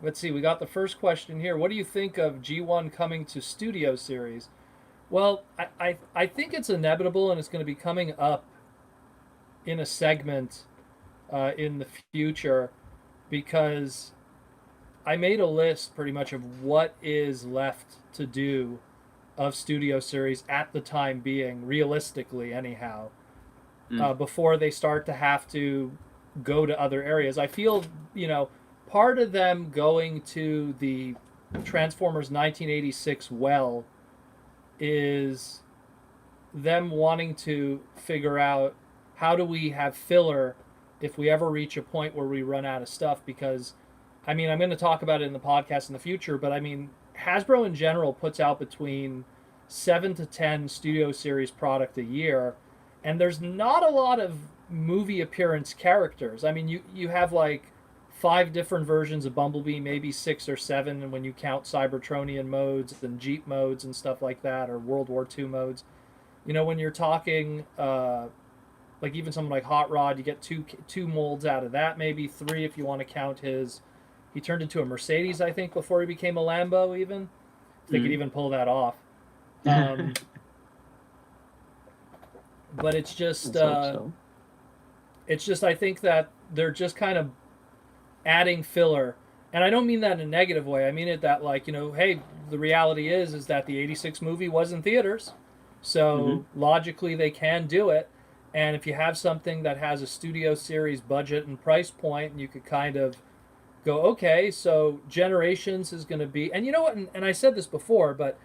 let's see, we got the first question here. What do you think of G1 coming to Studio Series? Well, I think it's inevitable and it's going to be coming up in a segment in the future because I made a list pretty much of what is left to do of Studio Series at the time being, realistically, anyhow, before they start to have to go to other areas. I feel, part of them going to the Transformers 1986 well is them wanting to figure out how do we have filler if we ever reach a point where we run out of stuff. Because, I'm going to talk about it in the podcast in the future, but Hasbro in general puts out between 7 to 10 Studio Series product a year, and there's not a lot of movie appearance characters. You have like 5 different versions of Bumblebee, maybe 6 or 7, and when you count Cybertronian modes and Jeep modes and stuff like that, or World War II modes. When you're talking like even someone like Hot Rod, you get two molds out of that, maybe 3 if you want to count his. He turned into a Mercedes, I think, before he became a Lambo. Even if they could even pull that off. But it's just, it's just I think that they're just kind of adding filler, and I don't mean that in a negative way. I mean it that hey, the reality is that the '86 movie was in theaters, so logically they can do it. And if you have something that has a Studio Series budget and price point, you could kind of go, okay, so Generations is going to be, and you know what? And I said this before, but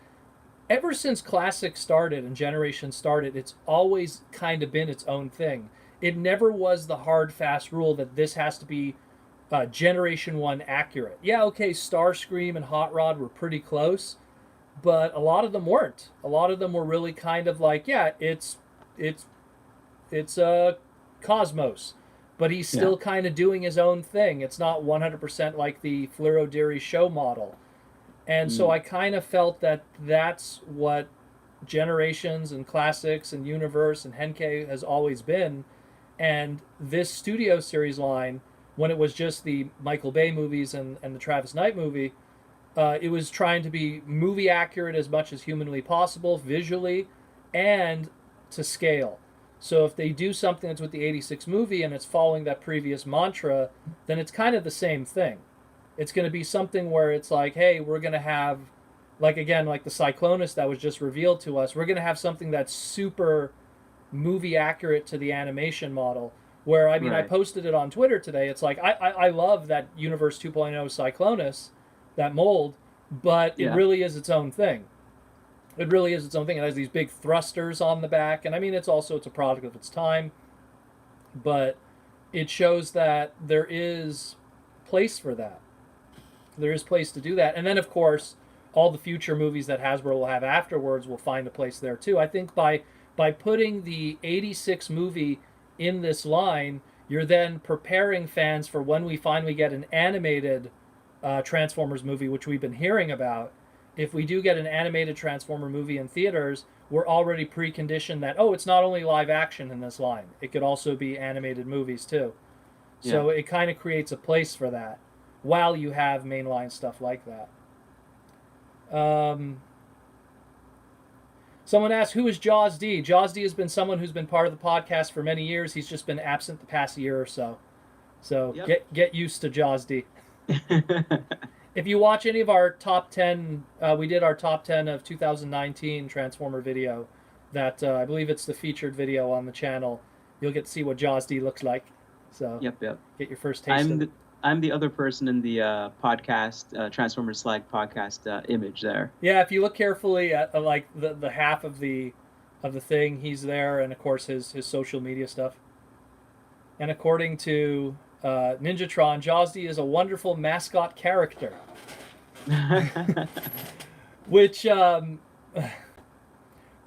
ever since Classic started and Generation started, it's always kind of been its own thing. It never was the hard, fast rule that this has to be Generation 1 accurate. Yeah, okay, Starscream and Hot Rod were pretty close, but a lot of them weren't. A lot of them were really kind of like, yeah, it's Cosmos, but he's still kind of doing his own thing. It's not 100% like the Fliro Deary show model. And so I kind of felt that that's what Generations and Classics and Universe and Henkei has always been. And this Studio Series line, when it was just the Michael Bay movies and the Travis Knight movie, it was trying to be movie accurate as much as humanly possible, visually, and to scale. So if they do something that's with the '86 movie and it's following that previous mantra, then it's kind of the same thing. It's going to be something where it's like, hey, we're going to have, like again, like the Cyclonus that was just revealed to us, we're going to have something that's super movie accurate to the animation model. Where, I posted it on Twitter today. It's like, I love that Universe 2.0 Cyclonus, that mold, but it really is its own thing. It really is its own thing. It has these big thrusters on the back, and it's a product of its time, but it shows that there is place for that. There is place to do that. And then, of course, all the future movies that Hasbro will have afterwards will find a place there, too. I think by putting the '86 movie in this line, you're then preparing fans for when we finally get an animated Transformers movie, which we've been hearing about. If we do get an animated Transformer movie in theaters, we're already preconditioned that, it's not only live action in this line. It could also be animated movies, too. So it kind of creates a place for that while you have mainline stuff like that. Someone asked, who is JawzD? JawzD has been someone who's been part of the podcast for many years. He's just been absent the past year or so. So get used to JawzD. If you watch any of our top 10, we did our top 10 of 2019 Transformer video. That I believe it's the featured video on the channel. You'll get to see what JawzD looks like. So get your first taste of it. I'm the other person in the podcast, Transformers Slag podcast image there. Yeah, if you look carefully at like the half of the thing, he's there, and of course his social media stuff. And according to Ninjatron, JawzD is a wonderful mascot character. Which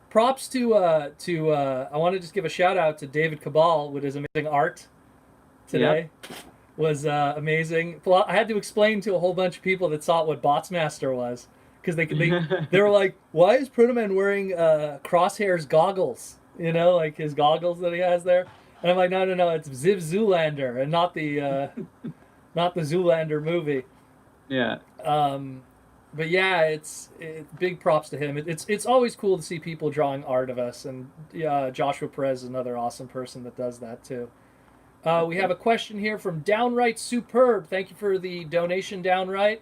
props to I want to just give a shout out to David Cabal with his amazing art today. Was amazing. Well, I had to explain to a whole bunch of people that saw what Botsmaster was, because they were like, why is Protoman wearing Crosshair's goggles? Like his goggles that he has there. And I'm like, no, it's Ziv Zoolander and not the Zoolander movie. Yeah. But yeah, it's big props to him. It's always cool to see people drawing art of us, and Joshua Perez is another awesome person that does that too. We have a question here from Downright Superb. Thank you for the donation, Downright.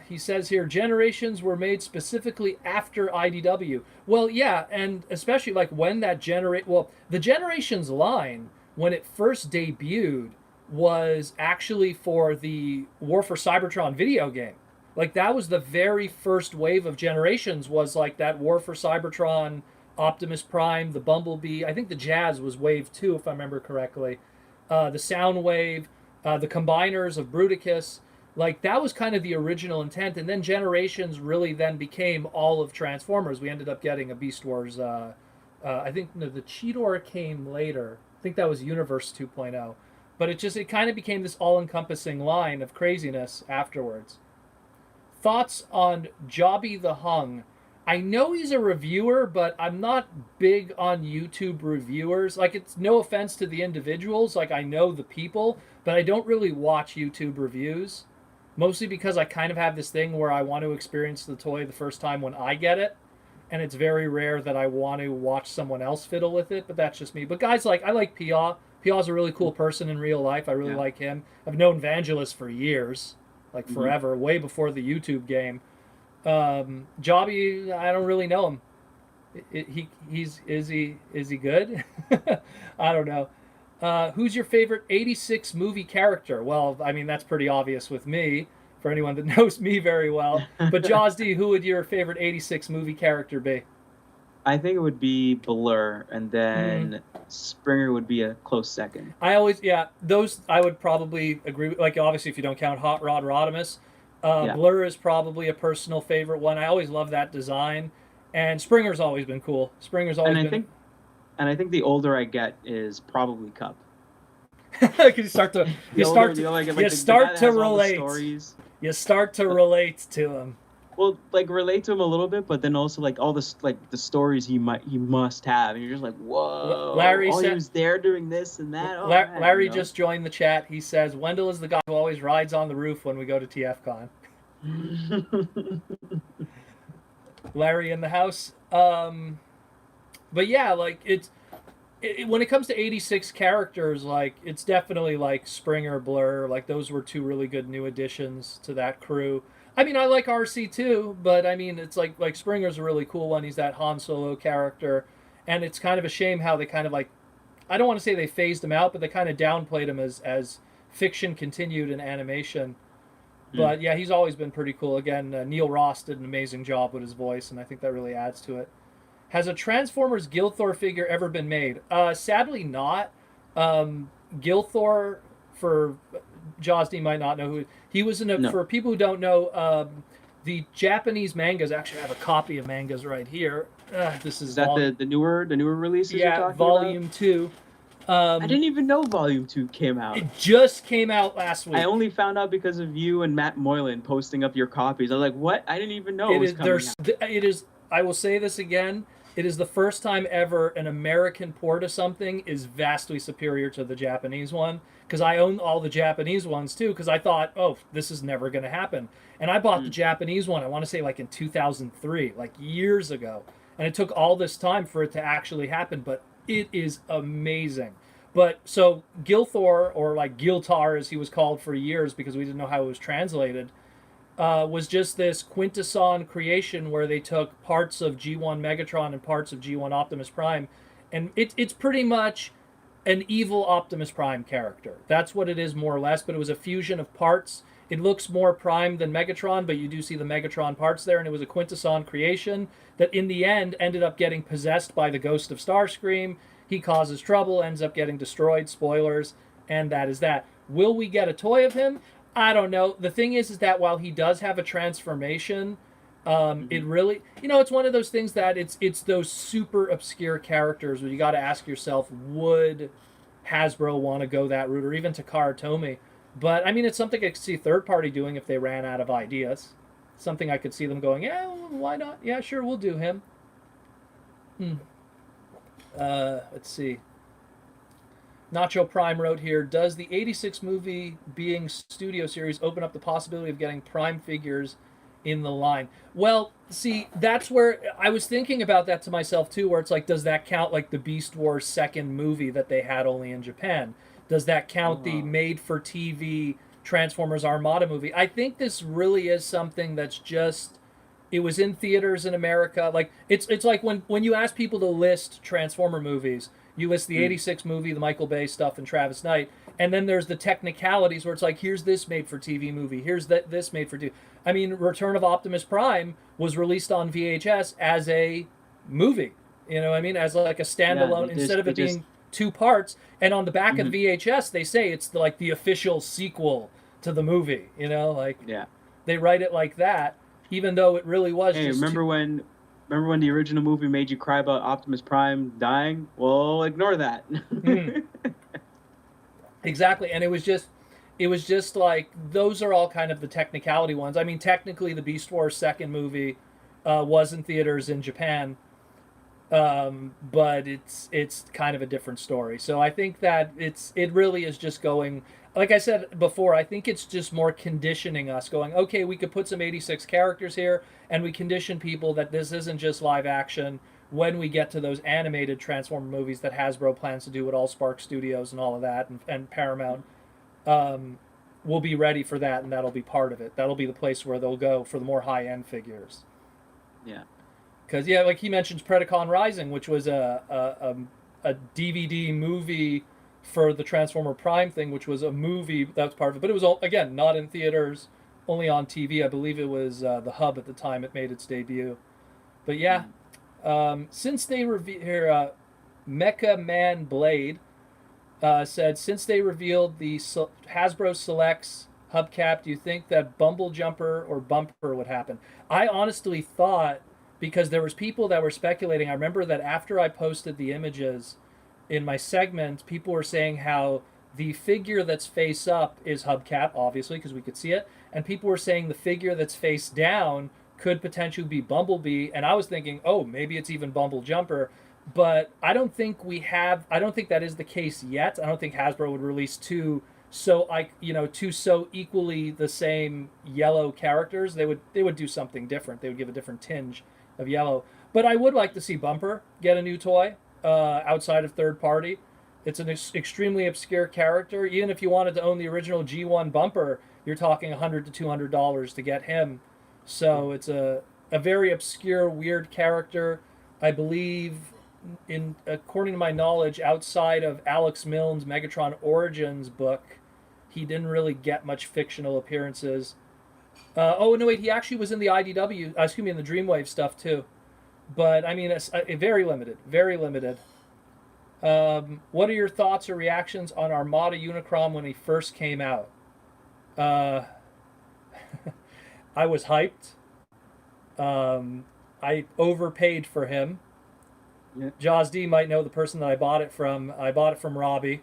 He says here, Generations were made specifically after IDW. Well, yeah, and especially like when that the Generations line, when it first debuted, was actually for the War for Cybertron video game. Like that was the very first wave of Generations, was like that War for Cybertron, Optimus Prime, the Bumblebee. I think the Jazz was wave 2, if I remember correctly. The Soundwave, the Combiners of Bruticus. Like that was kind of the original intent, and then Generations really then became all of Transformers. We ended up getting a Beast Wars. I think the Cheetor came later. I think that was Universe 2.0, but it kind of became this all-encompassing line of craziness afterwards. Thoughts on Jobby the Hung? I know he's a reviewer, but I'm not big on YouTube reviewers. Like, it's no offense to the individuals. Like, I know the people, but I don't really watch YouTube reviews. Mostly because I kind of have this thing where I want to experience the toy the first time when I get it. And it's very rare that I want to watch someone else fiddle with it, but that's just me. But guys, I like Pia. Pia's a really cool person in real life. I really like him. I've known Vangelis for years. Like forever, way before the YouTube game. Jobby, I don't really know him. Is he good? I don't know. Who's your favorite 86 movie character? Well, I mean, that's pretty obvious with me, for anyone that knows me very well. But JawzD, who would your favorite 86 movie character be? I think it would be Blur, and then Springer would be a close second. Those I would probably agree with. Like, obviously, if you don't count Hot Rod Rodimus, Blur is probably a personal favorite one. I always love that design, and Springer's always been cool. And I think the older I get is probably Cup. You start to relate. You start to relate to him. Well, like relate to him a little bit, but then also like all this, like the stories he must have, and you're just like, whoa. Larry he was there doing this and that. Oh, Larry just joined the chat. He says Wendell is the guy who always rides on the roof when we go to TFCon. Larry in the house. But yeah, like when it comes to 86 characters, like it's definitely like Springer, Blur. Like those were two really good new additions to that crew. I mean, I like RC too, but I mean, it's like Springer's a really cool one. He's that Han Solo character, and it's kind of a shame how they kind of like, I don't want to say they phased him out, but they kind of downplayed him as fiction continued in animation. But yeah, he's always been pretty cool. Again, Neil Ross did an amazing job with his voice, and I think that really adds to it. Has a Transformers Guiltor figure ever been made? Sadly not. Guiltor, for JawzD might not know who he was in. For people who don't know, the Japanese mangas. Actually, I have a copy of mangas right here. This is that the newer releases. Yeah, Volume 2. I didn't even know Volume 2 came out. It just came out last week. I only found out because of you and Matt Moylan posting up your copies. I was like, what? I didn't even know it was coming out. It is. I will say this again. It is the first time ever an American port of something is vastly superior to the Japanese one. Because I own all the Japanese ones too. Because I thought, oh, this is never going to happen. And I bought the Japanese one, I want to say like in 2003, like years ago. And it took all this time for it to actually happen. But it is amazing. But so Guiltor, or like Guiltar as he was called for years because we didn't know how it was translated, was just this quintesson creation where they took parts of G1 Megatron and parts of G1 Optimus Prime, and it's pretty much an evil Optimus Prime character. That's what it is, more or less, but it was a fusion of parts. It looks more Prime than Megatron, but you do see the Megatron parts there, and it was a quintesson creation that in the end ended up getting possessed by the ghost of Starscream. He causes trouble, ends up getting destroyed, spoilers, and that is that. Will we get a toy of him? I don't know. The thing is that while he does have a transformation, it really, it's one of those things that it's those super obscure characters where you got to ask yourself, would Hasbro want to go that route, or even Takara Tomy? But I mean, it's something I could see third party doing if they ran out of ideas. Something I could see them going, yeah, why not? Yeah, sure, we'll do him. Let's see. Nacho Prime wrote here, does the 86 movie being studio series open up the possibility of getting Prime figures in the line? Well, see, that's where I was thinking about that to myself too, where it's like, does that count like the Beast Wars second movie that they had only in Japan? Does that count the made-for-TV Transformers Armada movie? I think this really is something that's just, it was in theaters in America. Like it's like when you ask people to list Transformer movies, you list the 86 movie, the Michael Bay stuff, and Travis Knight, and then there's the technicalities where it's like, here's this made-for-TV movie, here's this made-for-TV. I mean, Return of Optimus Prime was released on VHS as a movie. You know what I mean? As like a standalone, instead of it being two parts. And on the back of the VHS, they say it's like the official sequel to the movie. You know, like they write it like that, even though it really was. Hey, remember when the original movie made you cry about Optimus Prime dying? Well, ignore that. Exactly, and it was just like, those are all kind of the technicality ones. I mean, technically, the Beast Wars second movie was in theaters in Japan, but it's kind of a different story. So I think that it really is just going, like I said before, I think it's just more conditioning us, going, okay, we could put some 86 characters here, and we condition people that this isn't just live action. When we get to those animated Transformer movies that Hasbro plans to do with AllSpark Studios and all of that, and Paramount, we'll be ready for that, and that'll be part of it. That'll be the place where they'll go for the more high-end figures. Yeah. Because, like he mentions Predacon Rising, which was a DVD movie for the Transformer Prime thing, which was a movie that was part of it. But it was, again, not in theaters, only on TV. I believe it was the Hub at the time it made its debut. But yeah, since they here, Mecha Man Blade said, since they revealed the Hasbro Selects hubcap, do you think that Bumble Jumper or Bumper would happen? I honestly thought, because there was people that were speculating, I remember that after I posted the images in my segment, people were saying how the figure that's face up is hubcap, obviously, because we could see it, and people were saying the figure that's face down could potentially be Bumblebee, and I was thinking, oh, maybe it's even Bumble Jumper, but I don't think that is the case yet. I don't think Hasbro would release two so equally the same yellow characters. They would do something different. They would give a different tinge of yellow. But I would like to see Bumper get a new toy outside of third party. It's an extremely obscure character. Even if you wanted to own the original G1 Bumper, you're talking $100 to $200 to get him. So it's a very obscure, weird character. I believe, according to my knowledge, outside of Alex Milne's Megatron Origins book, he didn't really get much fictional appearances. He actually was in the IDW, in the Dreamwave stuff too. But I mean, it's very limited, very limited. What are your thoughts or reactions on Armada Unicron when he first came out? I was hyped. I overpaid for him. Yeah. JawzD might know the person that I bought it from. I bought it from Robbie,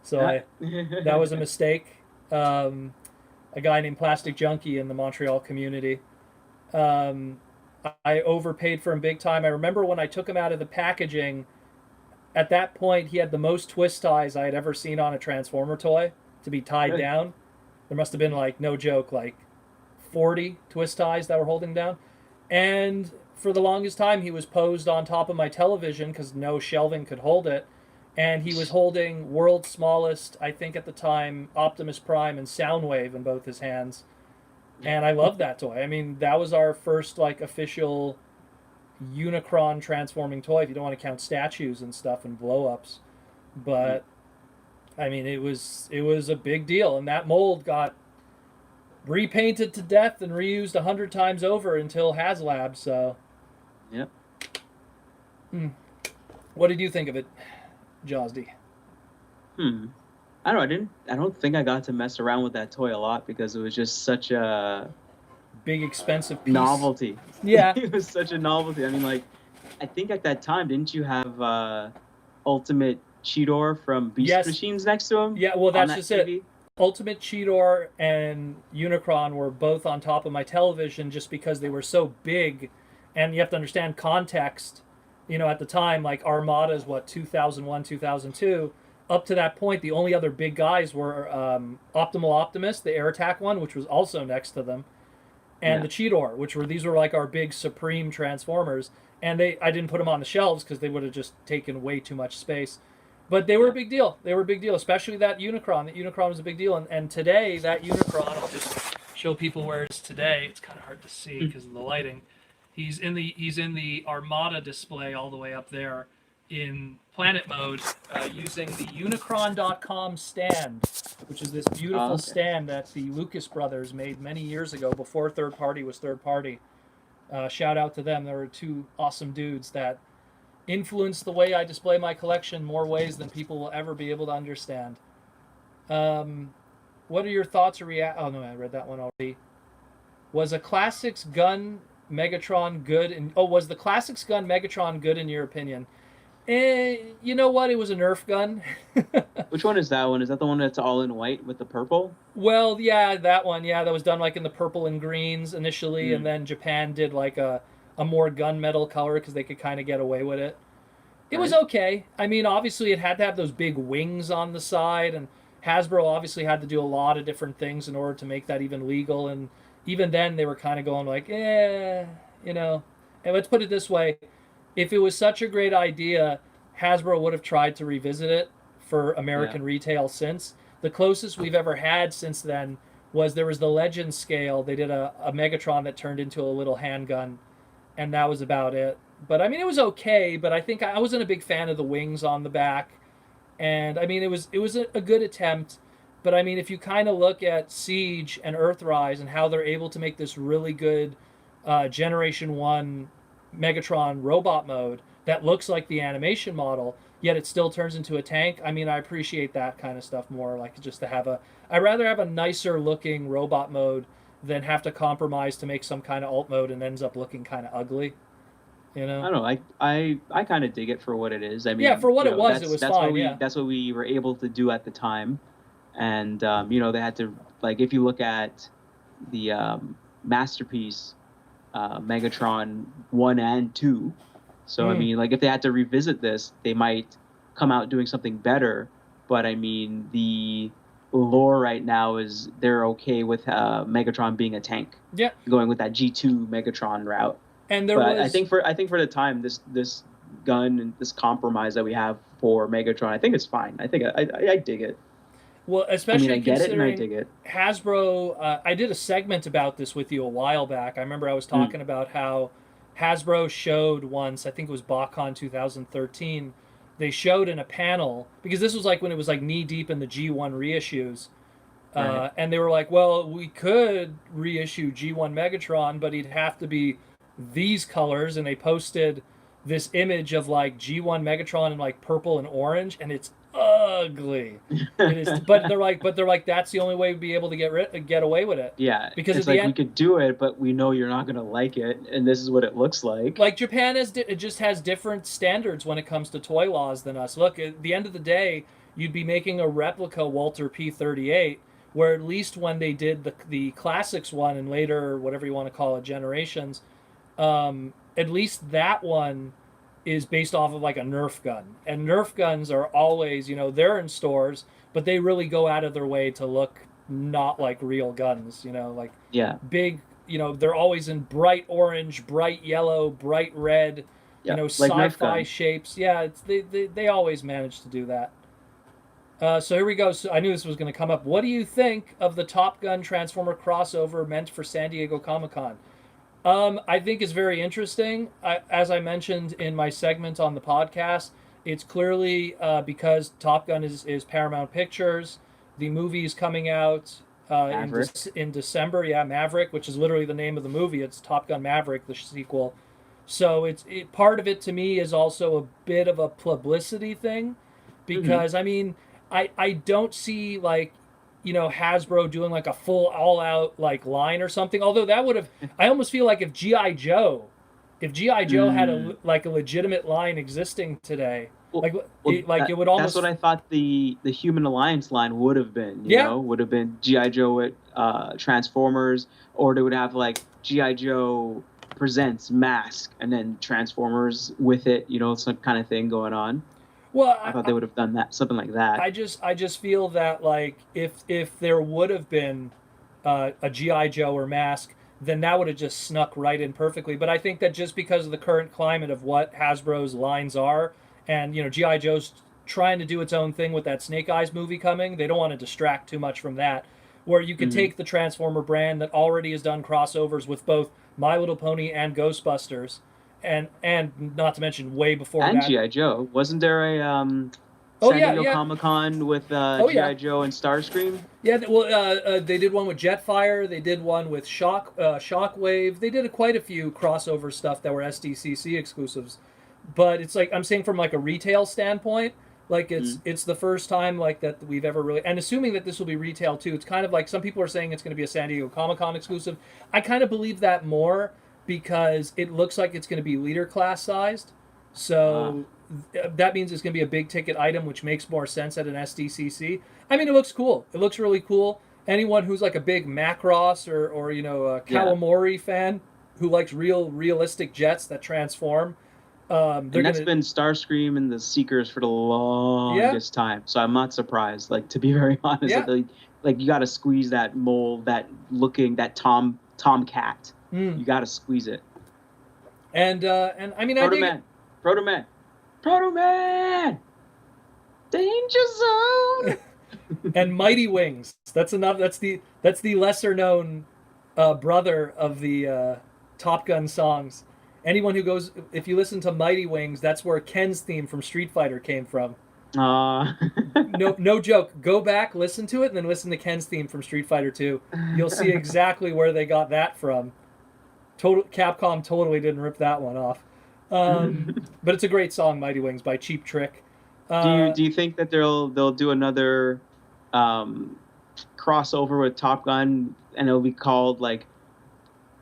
so that was a mistake. A guy named Plastic Junkie in the Montreal community. I overpaid for him big time. I remember when I took him out of the packaging, at that point he had the most twist ties I had ever seen on a Transformer toy to be tied down. There must have been, like, no joke, like 40 twist ties that were holding down. And for the longest time he was posed on top of my television because no shelving could hold it. And he was holding world's smallest, I think at the time, Optimus Prime and Soundwave in both his hands. And I loved that toy. I mean, that was our first, like, official Unicron transforming toy, if you don't want to count statues and stuff and blow-ups. But, I mean, it was a big deal. And that mold got repainted to death and reused 100 times over until HasLab, so... Yep. What did you think of it, JawzD? I don't think I got to mess around with that toy a lot because it was just such a big, expensive piece. Novelty. Yeah. It was such a novelty. I mean, like, I think at that time, didn't you have Ultimate Cheetor from Beast Machines next to him? Yeah, well, that's just TV? It. Ultimate Cheetor and Unicron were both on top of my television just because they were so big. And you have to understand context. You know, at the time, like, Armada is, 2001, 2002. up to that point, the only other big guys were Optimal Optimus, the air attack one, which was also next to them, and the Cheetor, these were like our big supreme Transformers. And I didn't put them on the shelves because they would have just taken way too much space. But they were a big deal. They were a big deal, especially that Unicron. That Unicron was a big deal. And today, that Unicron, I'll just show people where it is today. It's kind of hard to see because of the lighting. He's in the Armada display all the way up there in planet mode, using the Unicron.com stand, which is this beautiful stand that the Lucas brothers made many years ago before third party was third party. Shout out to them. There were two awesome dudes that influenced the way I display my collection more ways than people will ever be able to understand. What are your thoughts or Oh no, I read that one already. Was a Classics gun Megatron good? Was the Classics gun Megatron good in your opinion? You know what? It was a Nerf gun. Which one is that one? Is that the one that's all in white with the purple? Well, yeah, that one. Yeah, that was done like in the purple and greens initially, and then Japan did like a more gunmetal color because they could kind of get away with it. It was okay. I mean, obviously it had to have those big wings on the side, and Hasbro obviously had to do a lot of different things in order to make that even legal, and even then they were kind of going like, you know. And let's put it this way. If it was such a great idea, Hasbro would have tried to revisit it for American retail since. The closest we've ever had since then was there was the Legend scale. They did a Megatron that turned into a little handgun, and that was about it. But I mean, it was okay, but I think I wasn't a big fan of the wings on the back. And I mean, it was a good attempt, but I mean, if you kind of look at Siege and Earthrise and how they're able to make this really good Generation 1 Megatron robot mode that looks like the animation model, yet it still turns into a tank. I mean, I appreciate that kind of stuff more, like just to have I'd rather have a nicer looking robot mode than have to compromise to make some kind of alt mode and ends up looking kind of ugly. You know? I don't know. I kind of dig it for what it is. I mean, yeah, for what it was fine. That's what we were able to do at the time, and they had to, like, if you look at the Masterpiece Megatron 1 and 2. So, I mean, like, if they had to revisit this, they might come out doing something better. But, I mean, the lore right now is they're okay with Megatron being a tank. Yeah. Going with that G2 Megatron route. And I think for the time, this gun and this compromise that we have for Megatron, I think it's fine. I think I dig it. Well, especially I get it and I dig it. Hasbro, I did a segment about this with you a while back. I remember I was talking about how Hasbro showed once, I think it was BotCon 2013, they showed in a panel, because this was like when it was like knee deep in the G1 reissues, and they were like, well, we could reissue G1 Megatron, but he'd have to be these colors, and they posted this image of like G1 Megatron in like purple and orange, and it's ugly. It is, but they're like that's the only way we'd be able to get away with it. Yeah, because it's like we could do it, but we know you're not gonna like it, and this is what it looks like. Like Japan just has different standards when it comes to toy laws than us. Look, at the end of the day, you'd be making a replica Walter P38, where at least when they did the classics one and later whatever you want to call it, Generations, at least that one is based off of like a Nerf gun. And Nerf guns are always, they're in stores, but they really go out of their way to look not like real guns, like big, they're always in bright orange, bright yellow, bright red, sci-fi shapes. Yeah, they always manage to do that. So here we go. So I knew this was going to come up. What do you think of the Top Gun Transformer crossover meant for San Diego Comic-Con? I think it's very interesting. As I mentioned in my segment on the podcast, it's clearly because Top Gun is Paramount Pictures. The movie is coming out in December. Yeah, Maverick, which is literally the name of the movie. It's Top Gun Maverick, the sequel. So part of it to me is also a bit of a publicity thing, because I mean, I don't see like, Hasbro doing like a full all-out like line or something. Although that would have, I almost feel like if G.I. Joe had a legitimate line existing today, it would almost. That's what I thought the Human Alliance line would have been. Would have been G.I. Joe with Transformers, or they would have like G.I. Joe presents Mask and then Transformers with it. Some kind of thing going on. Well, I thought they would have done that, something like that. I just feel that like if there would have been a GI Joe or Mask, then that would have just snuck right in perfectly. But I think that just because of the current climate of what Hasbro's lines are, and GI Joe's trying to do its own thing with that Snake Eyes movie coming, they don't want to distract too much from that. Where you could take the Transformer brand that already has done crossovers with both My Little Pony and Ghostbusters, and not to mention way before and that. GI Joe, wasn't there a Oh, San yeah, Diego yeah. Comic-Con with Oh, GI yeah. Joe and Starscream? Yeah, well, they did one with Jetfire. They did one with Shockwave. They did quite a few crossover stuff that were SDCC exclusives. But it's like I'm saying from like a retail standpoint, like it's the first time like that we've ever really, and assuming that this will be retail too. It's kind of like some people are saying it's going to be a San Diego Comic-Con exclusive. I kind of believe that more because it looks like it's going to be leader class sized. So that means it's going to be a big ticket item, which makes more sense at an SDCC. I mean, it looks cool. It looks really cool. Anyone who's like a big Macross or a Kawamori fan who likes realistic jets that transform, and that's been Starscream and the Seekers for the longest time. So I'm not surprised. Like, to be very honest, like you got to squeeze that mold, that Tomcat. You got to squeeze it. And I mean, Protoman, Danger Zone. And Mighty Wings. That's enough. That's the lesser known brother of the Top Gun songs. Anyone who goes, if you listen to Mighty Wings, that's where Ken's theme from Street Fighter came from. No joke. Go back, listen to it, and then listen to Ken's theme from Street Fighter 2. You'll see exactly where they got that from. Capcom totally didn't rip that one off. But it's a great song, Mighty Wings by Cheap Trick. Do you think that they'll do another crossover with Top Gun, and it'll be called like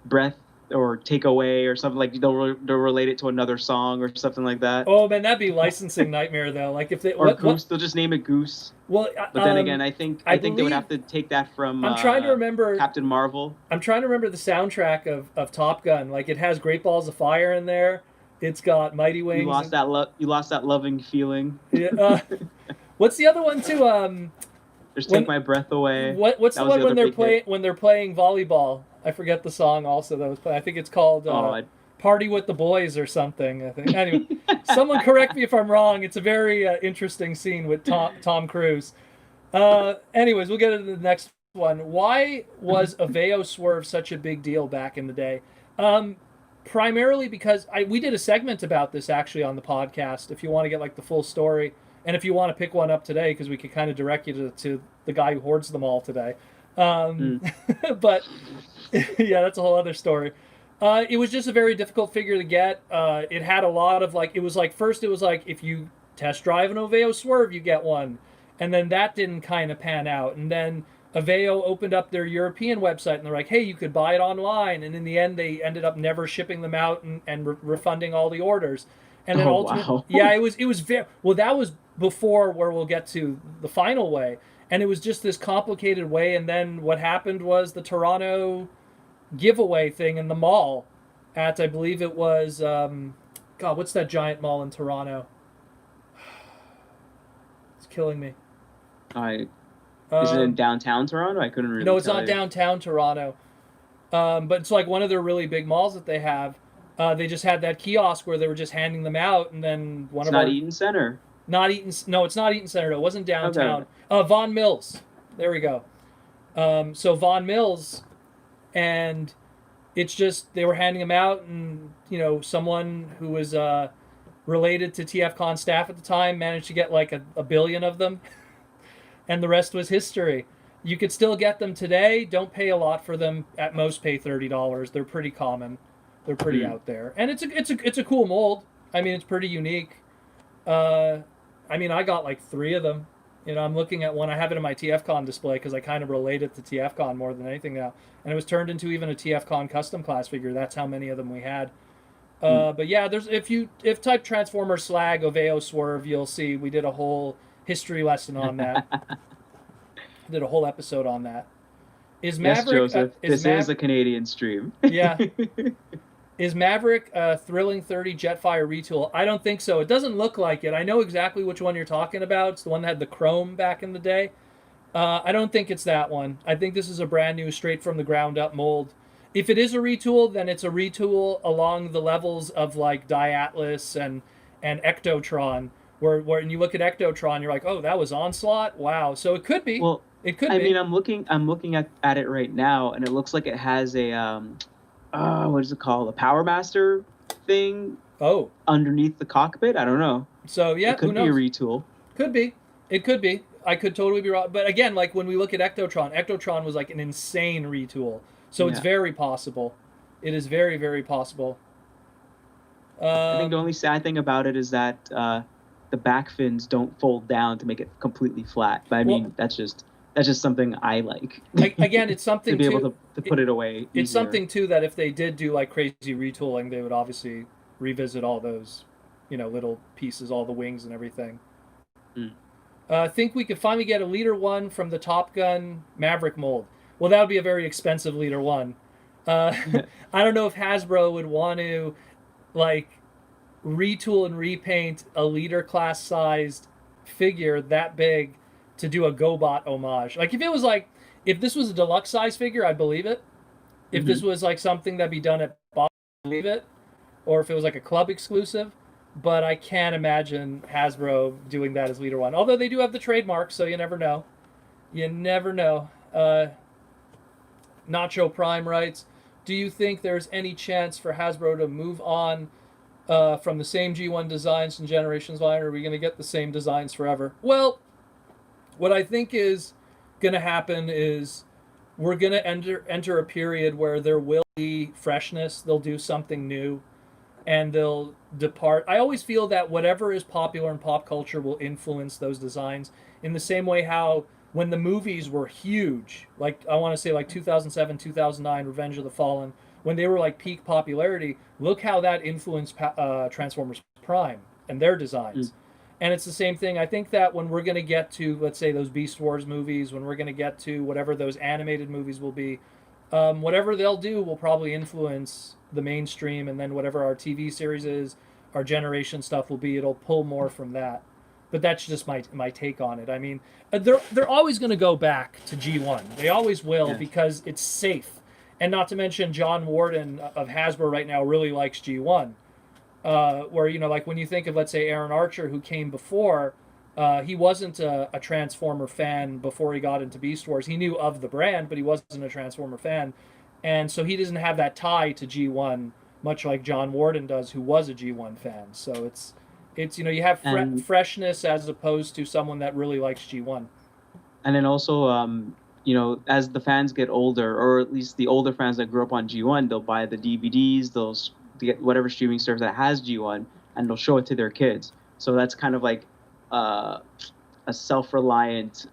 Breath or Take Away or something, like they'll relate it to another song or something like that? Oh man, that'd be licensing nightmare though. Like if they Goose, they'll just name it Goose. Well, but then again, I think they would have to take that from. I'm trying to remember Captain Marvel. I'm trying to remember the soundtrack of Top Gun. Like it has Great Balls of Fire in there. It's got Mighty Wings. You lost that loving feeling. Yeah. What's the other one too? Just Take My Breath Away. What's the one when they're playing volleyball? I forget the song. Also, that was played. I think it's called "Party with the Boys" or something. I think. Anyway, someone correct me if I'm wrong. It's a very interesting scene with Tom Cruise. Anyways, we'll get into the next one. Why was Aveo Swerve such a big deal back in the day? Primarily because we did a segment about this actually on the podcast. If you want to get like the full story, and if you want to pick one up today, because we could kind of direct you to the guy who hoards them all today. But yeah, that's a whole other story. It was just a very difficult figure to get. It had a lot of like, it was like if you test drive an Aveo Swerve, you get one, and then that didn't kind of pan out, and then Aveo opened up their European website and they're like, hey, you could buy it online. And in the end, they ended up never shipping them out and refunding all the orders. And then ultimately, yeah, it was very, well, that was before where we'll get to the final way. And it was just this complicated way. And then what happened was the Toronto giveaway thing in the mall at, I believe it was, God, what's that giant mall in Toronto? It's killing me. Is it in downtown Toronto? I couldn't really. No, it's not downtown Toronto. But it's like one of their really big malls that they have. They just had that kiosk where they were just handing them out, and then not Eaton Center. Not Eaton. No, it's not Eaton Center. No, it wasn't downtown. Okay. Vaughan Mills. There we go. So Vaughan Mills, and it's just they were handing them out, and someone who was related to TFCon staff at the time managed to get like a billion of them. And the rest was history. You could still get them today. Don't pay a lot for them. At most, pay $30. They're pretty common. They're pretty out there, and it's a cool mold. I mean, it's pretty unique. I mean, I got like 3 of them. I'm looking at one. I have it in my TFCon display because I kind of relate it to TFCon more than anything now. And it was turned into even a TFCon custom class figure. That's how many of them we had. But yeah, if type Transformer Slag Aveo Swerve, you'll see we did a whole history lesson on that. Did a whole episode on that. Is Maverick? Yes, Joseph. This is a Canadian stream. Yeah. Is Maverick a thrilling 30 Jetfire retool? I don't think so. It doesn't look like it. I know exactly which one you're talking about. It's the one that had the chrome back in the day. I don't think it's that one. I think this is a brand new, straight from the ground up mold. If it is a retool, then it's a retool along the levels of like Diatlas and Ectotron, where when you look at Ectotron, you're like, oh, that was Onslaught. Wow. So it could be. Well, It could I be. mean, I'm looking at it right now, and it looks like it has a what is it called? A Power Master thing Oh, underneath the cockpit. I don't know. so yeah, It could who be a knows? retool. Could be. It could be. I could totally be wrong. But again, like when we look at Ectotron, Ectotron was like an insane retool. So it's Yeah. very possible. It is very, very possible. I think the Um, only sad thing about it is that the back fins don't fold down to make it completely flat. But I well, mean, that's just something I like again, it's to something be able too. to put it away It's easier. something too that if they did do like crazy retooling, they would obviously revisit all those, little pieces, all the wings and everything. Mm. I think we could finally get a Leader One from the Top Gun Maverick mold. Well, that would be a very expensive Leader One. Uh, I don't know if Hasbro would want to like retool and repaint a Leader class sized figure that big to do a GoBot homage. Like if it was like if this was a deluxe size figure, I'd believe it. If Hmm. this was like something that'd be done at Bob, I'd believe it. Or if it was like a club exclusive. But I can't imagine Hasbro doing that as Leader One. Although they do have the trademark, so you never know. You never know. Nacho Prime writes, do you think there's any chance for Hasbro to move on from the same G1 designs and Generations line, or are we going to get the same designs forever? Well, what I think is going to happen is we're going to enter a period where there will be freshness. They'll do something new, and they'll depart. I always feel that whatever is popular in pop culture will influence those designs in the same way how when the movies were huge, like I want to say like 2007, 2009, Revenge of the Fallen, when they were like peak popularity, look how that influenced Transformers Prime and their Mm. designs. And it's the same thing. I think that when we're going to get to, let's say, those Beast Wars movies, when we're going to get to whatever those animated movies will be, whatever they'll do will probably influence the mainstream, and then whatever our TV series is, our generation stuff will be, it'll pull more from that. But that's just my take on it. I mean, they're always going to go back to G1. They always will Yeah. because it's safe, and not to mention John Warden of Hasbro right now really likes G1. Where like when you think of, let's say, Aaron Archer, who came before, he wasn't a Transformer fan before he got into Beast Wars. He knew of the brand, but he wasn't a Transformer fan, and so he doesn't have that tie to G1, much like John Warden does, who was a G1 fan. So it's you have And freshness as opposed to someone that really likes G1. and then also as the fans get older, or at least the older fans that grew up on G1, they'll buy the DVDs, they'll get whatever streaming service that has G1, and they'll show it to their kids. So that's kind of like uh, a self-reliant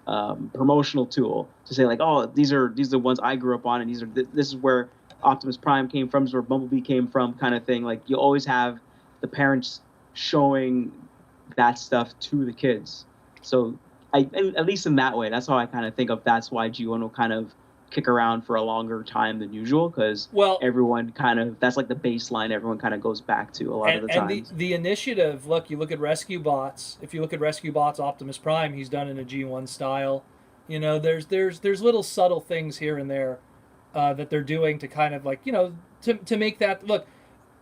promotional tool to say like, oh, these are the ones I grew up on, and this is where Optimus Prime came from, this is where Bumblebee came from, kind of thing. Like you always have the parents showing that stuff to the kids. So at least in that way, that's how I kind of think of. That's why G1 will kind of kick around for a longer time than usual, because Well, everyone kind of, that's like the baseline everyone kind of goes back to a lot of the and the times. the initiative. Look, you look at Rescue Bots. If you look at Rescue Bots Optimus Prime, he's done in a G1 style. There's little subtle things here and there that they're doing to kind of like to make that look.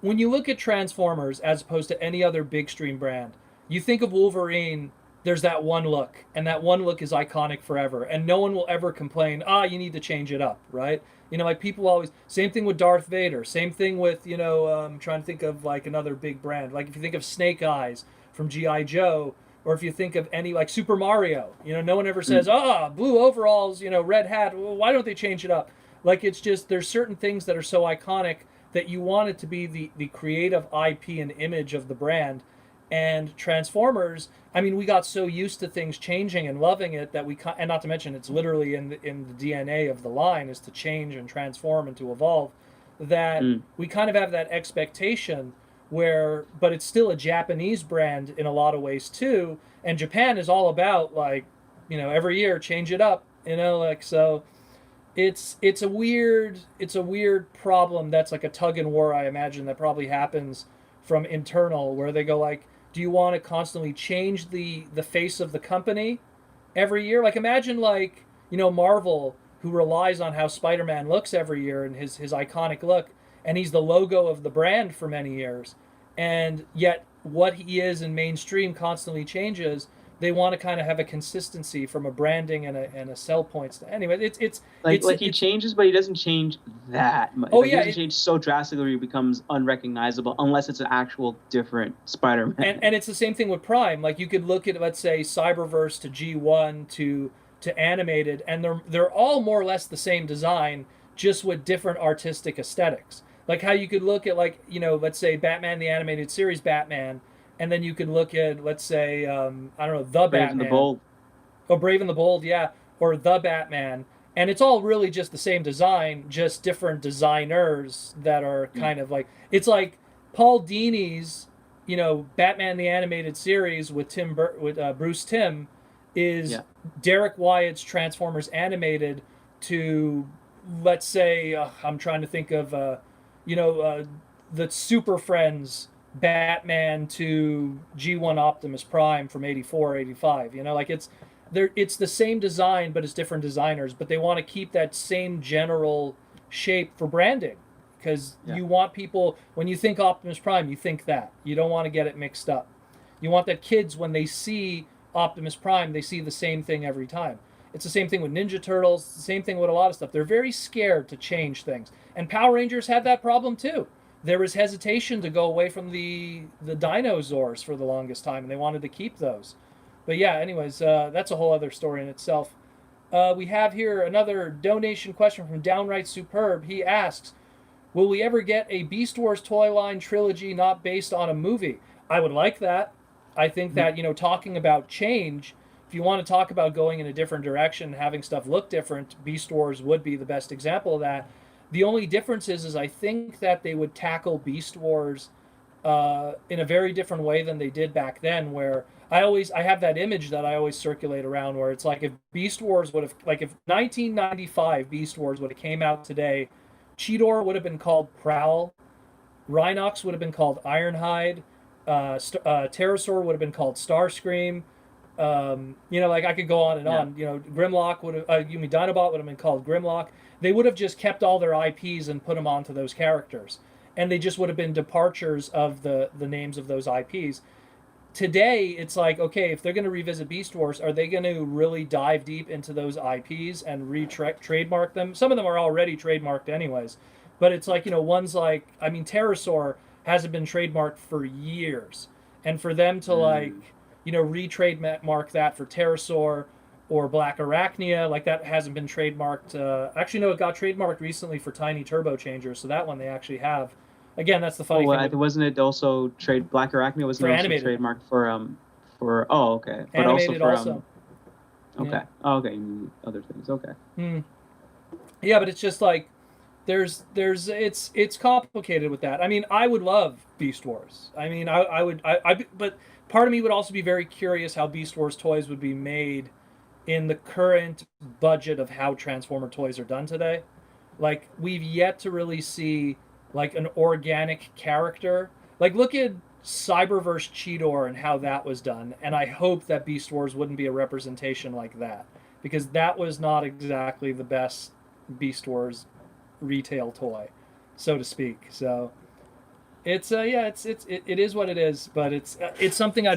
When you look at Transformers as opposed to any other big stream brand, you think of Wolverine. There's that one look, and that one look is iconic forever, and no one will ever complain. You need to change it up, right? Like people always. Same thing with Darth Vader. Same thing with I'm trying to think of like another big brand. Like if you think of Snake Eyes from GI Joe, or if you think of any like Super Mario, no one ever says, Mm. blue overalls, red hat. Well, why don't they change it up? Like it's just there's certain things that are so iconic that you want it to be the creative IP and image of the brand. And Transformers, I mean, we got so used to things changing and loving it that and not to mention it's literally in the DNA of the line is to change and transform and to evolve, that Mm. we kind of have that expectation but it's still a Japanese brand in a lot of ways too. And Japan is all about like, every year change it up, like so. it's a weird problem that's like a tug and war, I imagine, that probably happens from internal, where they go like, do you want to constantly change the face of the company every year? Like imagine like, Marvel, who relies on how Spider-Man looks every year and his iconic look, and he's the logo of the brand for many years, and yet what he is in mainstream constantly changes. They want to kind of have a consistency from a branding and a sell points. Anyway, like he changes, but he doesn't change that much. Oh Like, he yeah, doesn't change so drastically he becomes unrecognizable unless it's an actual different Spider-Man. and it's the same thing with Prime. Like you could look at, let's say, Cyberverse to G1 to animated, and they're all more or less the same design, just with different artistic aesthetics. Like how you could look at, like, let's say Batman the animated series Batman, and then you could look at, let's say, I don't know, the Brave and the Batman. Bold. Oh, Brave and the Bold, yeah, or the Batman, and it's all really just the same design, just different designers that are kind of like, it's like Paul Dini's, Batman the animated series with Bruce Timm is Yeah. Derek Wyatt's Transformers animated to, let's say, I'm trying to think of, the Super Friends Batman to G1 Optimus Prime from 84, 85. Like it's the same design, but it's different designers. But they want to keep that same general shape for branding, because you want people, when you think Optimus Prime, you think that. You don't want to get it mixed up. You want that kids, when they see Optimus Prime, they see the same thing every time. It's the same thing with Ninja Turtles, the same thing with a lot of stuff. They're very scared to change things. And Power Rangers had that problem too. There was hesitation to go away from the dinosaurs for the longest time, and they wanted to keep those. But yeah, anyways, that's a whole other story in itself. We have here another donation question from Downright Superb. He asks, will we ever get a Beast Wars toy line trilogy not based on a movie? I would like that. I think that, talking about change, if you want to talk about going in a different direction, having stuff look different, Beast Wars would be the best example of that. The only difference is I think that they would tackle Beast Wars in a very different way than they did back then, where I have that image that I always circulate around, where it's like, if Beast Wars would have, like, if 1995 Beast Wars would have came out today, Cheetor would have been called Prowl, Rhinox would have been called Ironhide, Pterosaur would have been called Starscream. Like I could go on and on. Grimlock would have, Dinobot would have been called Grimlock. They would have just kept all their IPs and put them onto those characters, and they just would have been departures of the names of those IPs. Today, it's like, okay, if they're going to revisit Beast Wars, are they going to really dive deep into those IPs and trademark them? Some of them are already trademarked anyways, but it's like, ones like, Pterosaur hasn't been trademarked for years, and for them to re-trademark that for Pterosaur or Black Arachnia, like, that hasn't been trademarked. Actually, no, it got trademarked recently for Tiny Turbo Changers, so that one they actually have. Again, that's the funny thing. Wasn't it also Black Arachnia wasn't also trademarked for okay, but animated also for okay. Yeah. Oh, okay, other things. Okay. Yeah, but it's just like it's complicated with that. I would love Beast Wars. I would, but part of me would also be very curious how Beast Wars toys would be made in the current budget of how Transformer toys are done today. Like, we've yet to really see like an organic character. Like, look at Cyberverse Cheetor and how that was done, and I hope that Beast Wars wouldn't be a representation like that, because that was not exactly the best Beast Wars retail toy, so to speak. So it is what it is, but it's something I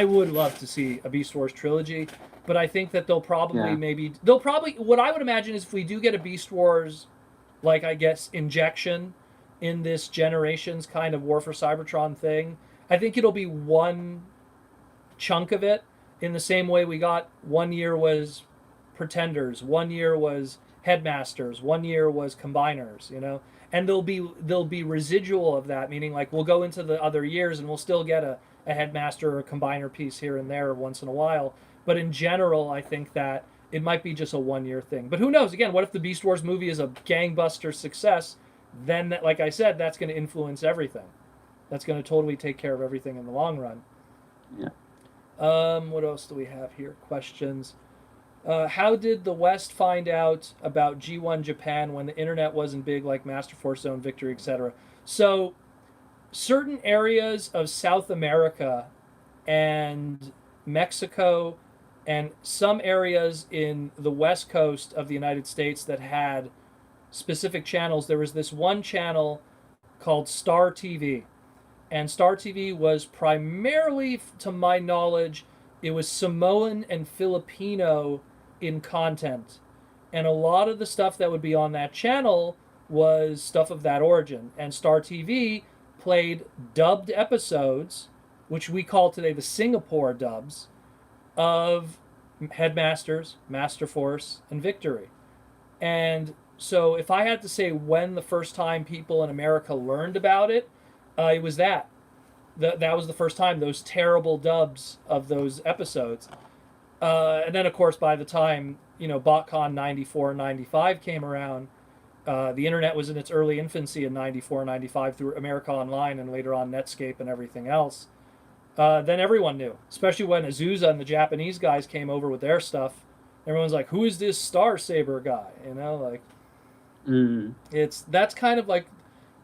would love to see, a Beast Wars trilogy. But I think that they'll probably what I would imagine is, if we do get a Beast Wars, like, I guess, injection in this generation's kind of War for Cybertron thing, I think it'll be one chunk of it, in the same way we got, one year was Pretenders, one year was Headmasters, one year was Combiners, and there'll be residual of that, meaning, like, we'll go into the other years and we'll still get a Headmaster or a Combiner piece here and there once in a while. But in general, I think that it might be just a one-year thing. But who knows? Again, what if the Beast Wars movie is a gangbuster success? Then, like I said, that's going to influence everything. That's going to totally take care of everything in the long run. Yeah. What else do we have here? Questions. How did the West find out about G1 Japan when the internet wasn't big like Master Force Zone, Victory, etc.? So, certain areas of South America and Mexico and some areas in the west coast of the United States that had specific channels. There was this one channel called Star TV. And Star TV was primarily, to my knowledge, it was Samoan and Filipino in content. And a lot of the stuff that would be on that channel was stuff of that origin. And Star TV played dubbed episodes, which we call today the Singapore dubs, of Headmasters, Master Force, and Victory. And so if I had to say when the first time people in America learned about it, it was that. That was the first time, those terrible dubs of those episodes. And then, of course, by the time, BotCon 94, 95 came around, the internet was in its early infancy in 94, 95 through America Online and later on Netscape and everything else. Then everyone knew, especially when Azusa and the Japanese guys came over with their stuff. Everyone's like, who is this Star Saber guy? That's kind of like,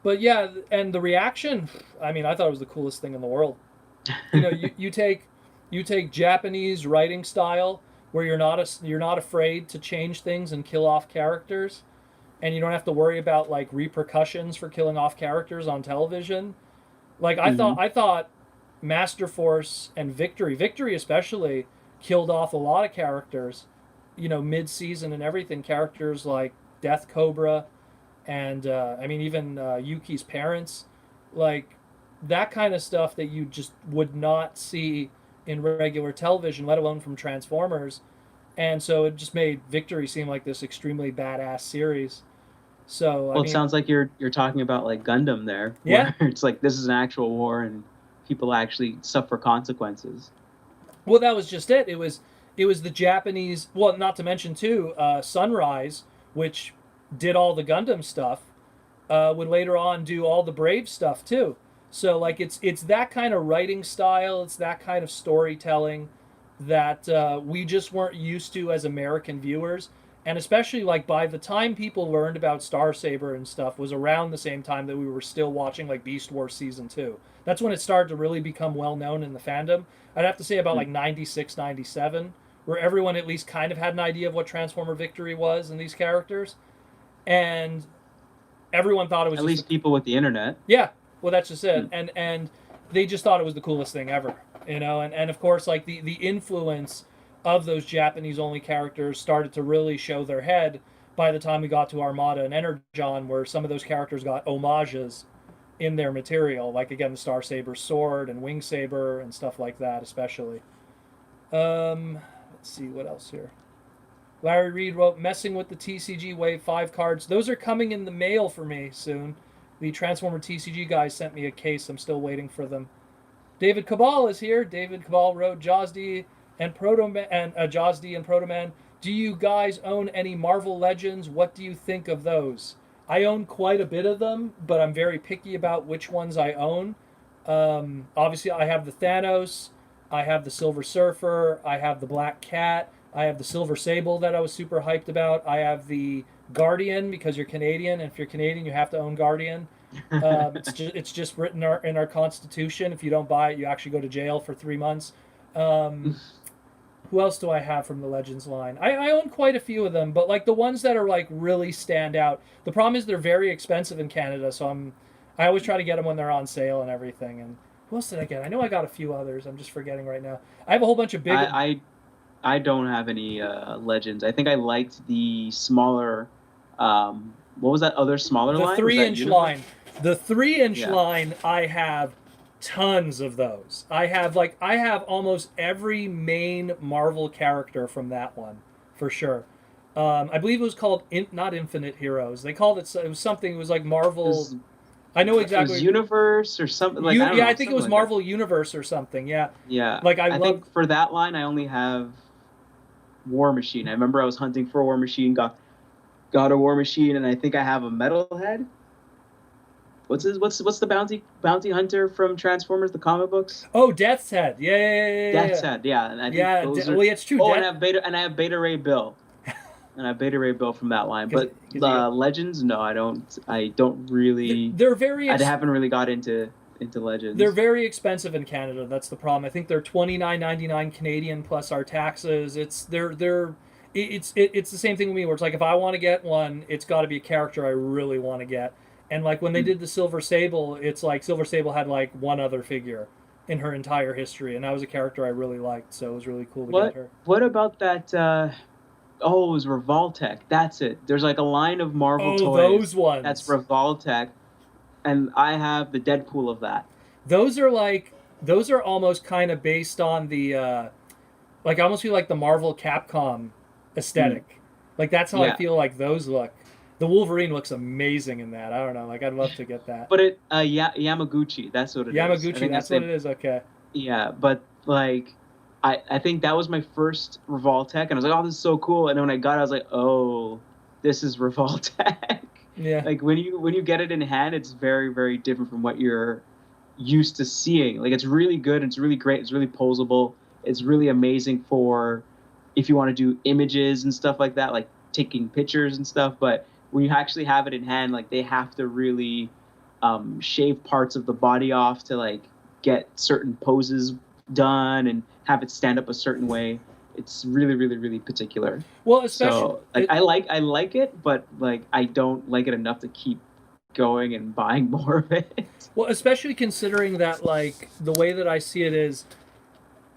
but yeah, and the reaction, I mean, I thought it was the coolest thing in the world. You take Japanese writing style where you're not afraid to change things and kill off characters, and you don't have to worry about like repercussions for killing off characters on television. Like I thought Master Force and Victory especially killed off a lot of characters, mid-season and everything. Characters like Death Cobra, and even Yuki's parents, like that kind of stuff that you just would not see in regular television, let alone from Transformers. And so it just made Victory seem like this extremely badass series. So it sounds like you're talking about like Gundam there, yeah, where it's like this is an actual war and people actually suffer consequences. Well, that was just it. It was the Japanese. Well, not to mention too, Sunrise, which did all the Gundam stuff, would later on do all the Brave stuff too. So like it's that kind of writing style, it's that kind of storytelling that we just weren't used to as American viewers. And especially like by the time people learned about Star Saber and stuff was around the same time that we were still watching like Beast Wars Season 2. That's when it started to really become well known in the fandom. I'd have to say about like 96, 97, where everyone at least kind of had an idea of what Transformer Victory was and these characters. And everyone thought it was at least people with the internet. Yeah, well, that's just it. And they just thought it was the coolest thing ever, And of course, like the influence of those Japanese only characters started to really show their head by the time we got to Armada and Energon, where some of those characters got homages in their material, like again the Star Saber sword and Wing Saber and stuff like that, especially. Let's see what else here. Larry Reed wrote, messing with the TCG Wave 5 cards. Those are coming in the mail for me soon. The Transformer TCG guys sent me a case. I'm still waiting for them. David Cabal is here. David Cabal wrote, JawzD and Protoman and JawzD and Protoman. Do you guys own any Marvel Legends? What do you think of those? I own quite a bit of them, but I'm very picky about which ones I own. Obviously, I have the Thanos, I have the Silver Surfer, I have the Black Cat, I have the Silver Sable that I was super hyped about. I have the Guardian because you're Canadian, and if you're Canadian, you have to own Guardian. It's just written in our Constitution. If you don't buy it, you actually go to jail for 3 months. Who else do I have from the Legends line? I own quite a few of them, but like the ones that are like really stand out. The problem is they're very expensive in Canada, so I always try to get them when they're on sale and everything. And who else did I get? I know I got a few others. I'm just forgetting right now. I have a whole bunch of big. I don't have any Legends. I think I liked the smaller. What was that other smaller line? The 3-inch line. The 3-inch line. I have tons of those. I have almost every main Marvel character from that one, for sure. I believe it was called not Infinite Heroes. They called it. It was something. It was like Marvel. I know exactly. It was Universe or something. Like, I think it was Marvel Universe or something. Yeah. Yeah. Like I think for that line, I only have War Machine. I remember I was hunting for a War Machine, got a War Machine, and I think I have a Metalhead. what's the bounty hunter from Transformers, the comic books? Oh, Death's Head. Yeah. Death's Head, yeah. And I think Yeah, those are. well, it's true. Oh, and I have Beta Ray Bill. And I have Beta Ray Bill from that line. But the Legends, no, I don't really. They're very. I haven't really got into Legends. They're very expensive in Canada. That's the problem. I think they're $29.99 Canadian plus our taxes. It's the same thing with me. Where it's like if I want to get one, it's got to be a character I really want to get. And like when they did the Silver Sable, it's like Silver Sable had like one other figure in her entire history, and that was a character I really liked. So it was really cool to get her. What about that? Oh, it was Revoltech. That's it. There's like a line of Marvel toys. Those ones. That's Revoltech, and I have the Deadpool of that. Those are almost kind of based on the, like I almost feel like the Marvel Capcom aesthetic. Like that's how I feel like those look. The Wolverine looks amazing in that. I don't know. Like I'd love to get that. But Yamaguchi. That's what it is. Yamaguchi. That's what it is. Okay. Yeah, but like. I think that was my first Revoltech, and I was like, oh, this is so cool. And then when I got it, I was like, oh, this is Revoltech. Yeah. Like when you get it in hand, it's very, very different from what you're used to seeing. Like it's really good, it's really great, it's really posable, it's really amazing for if you want to do images and stuff like that, like taking pictures and stuff. But when you actually have it in hand, like they have to really shave parts of the body off to like get certain poses done and have it stand up a certain way. It's really, really, really particular. Well, especially so, like, I like it, but like I don't like it enough to keep going and buying more of it. Well, especially considering that like the way that I see it is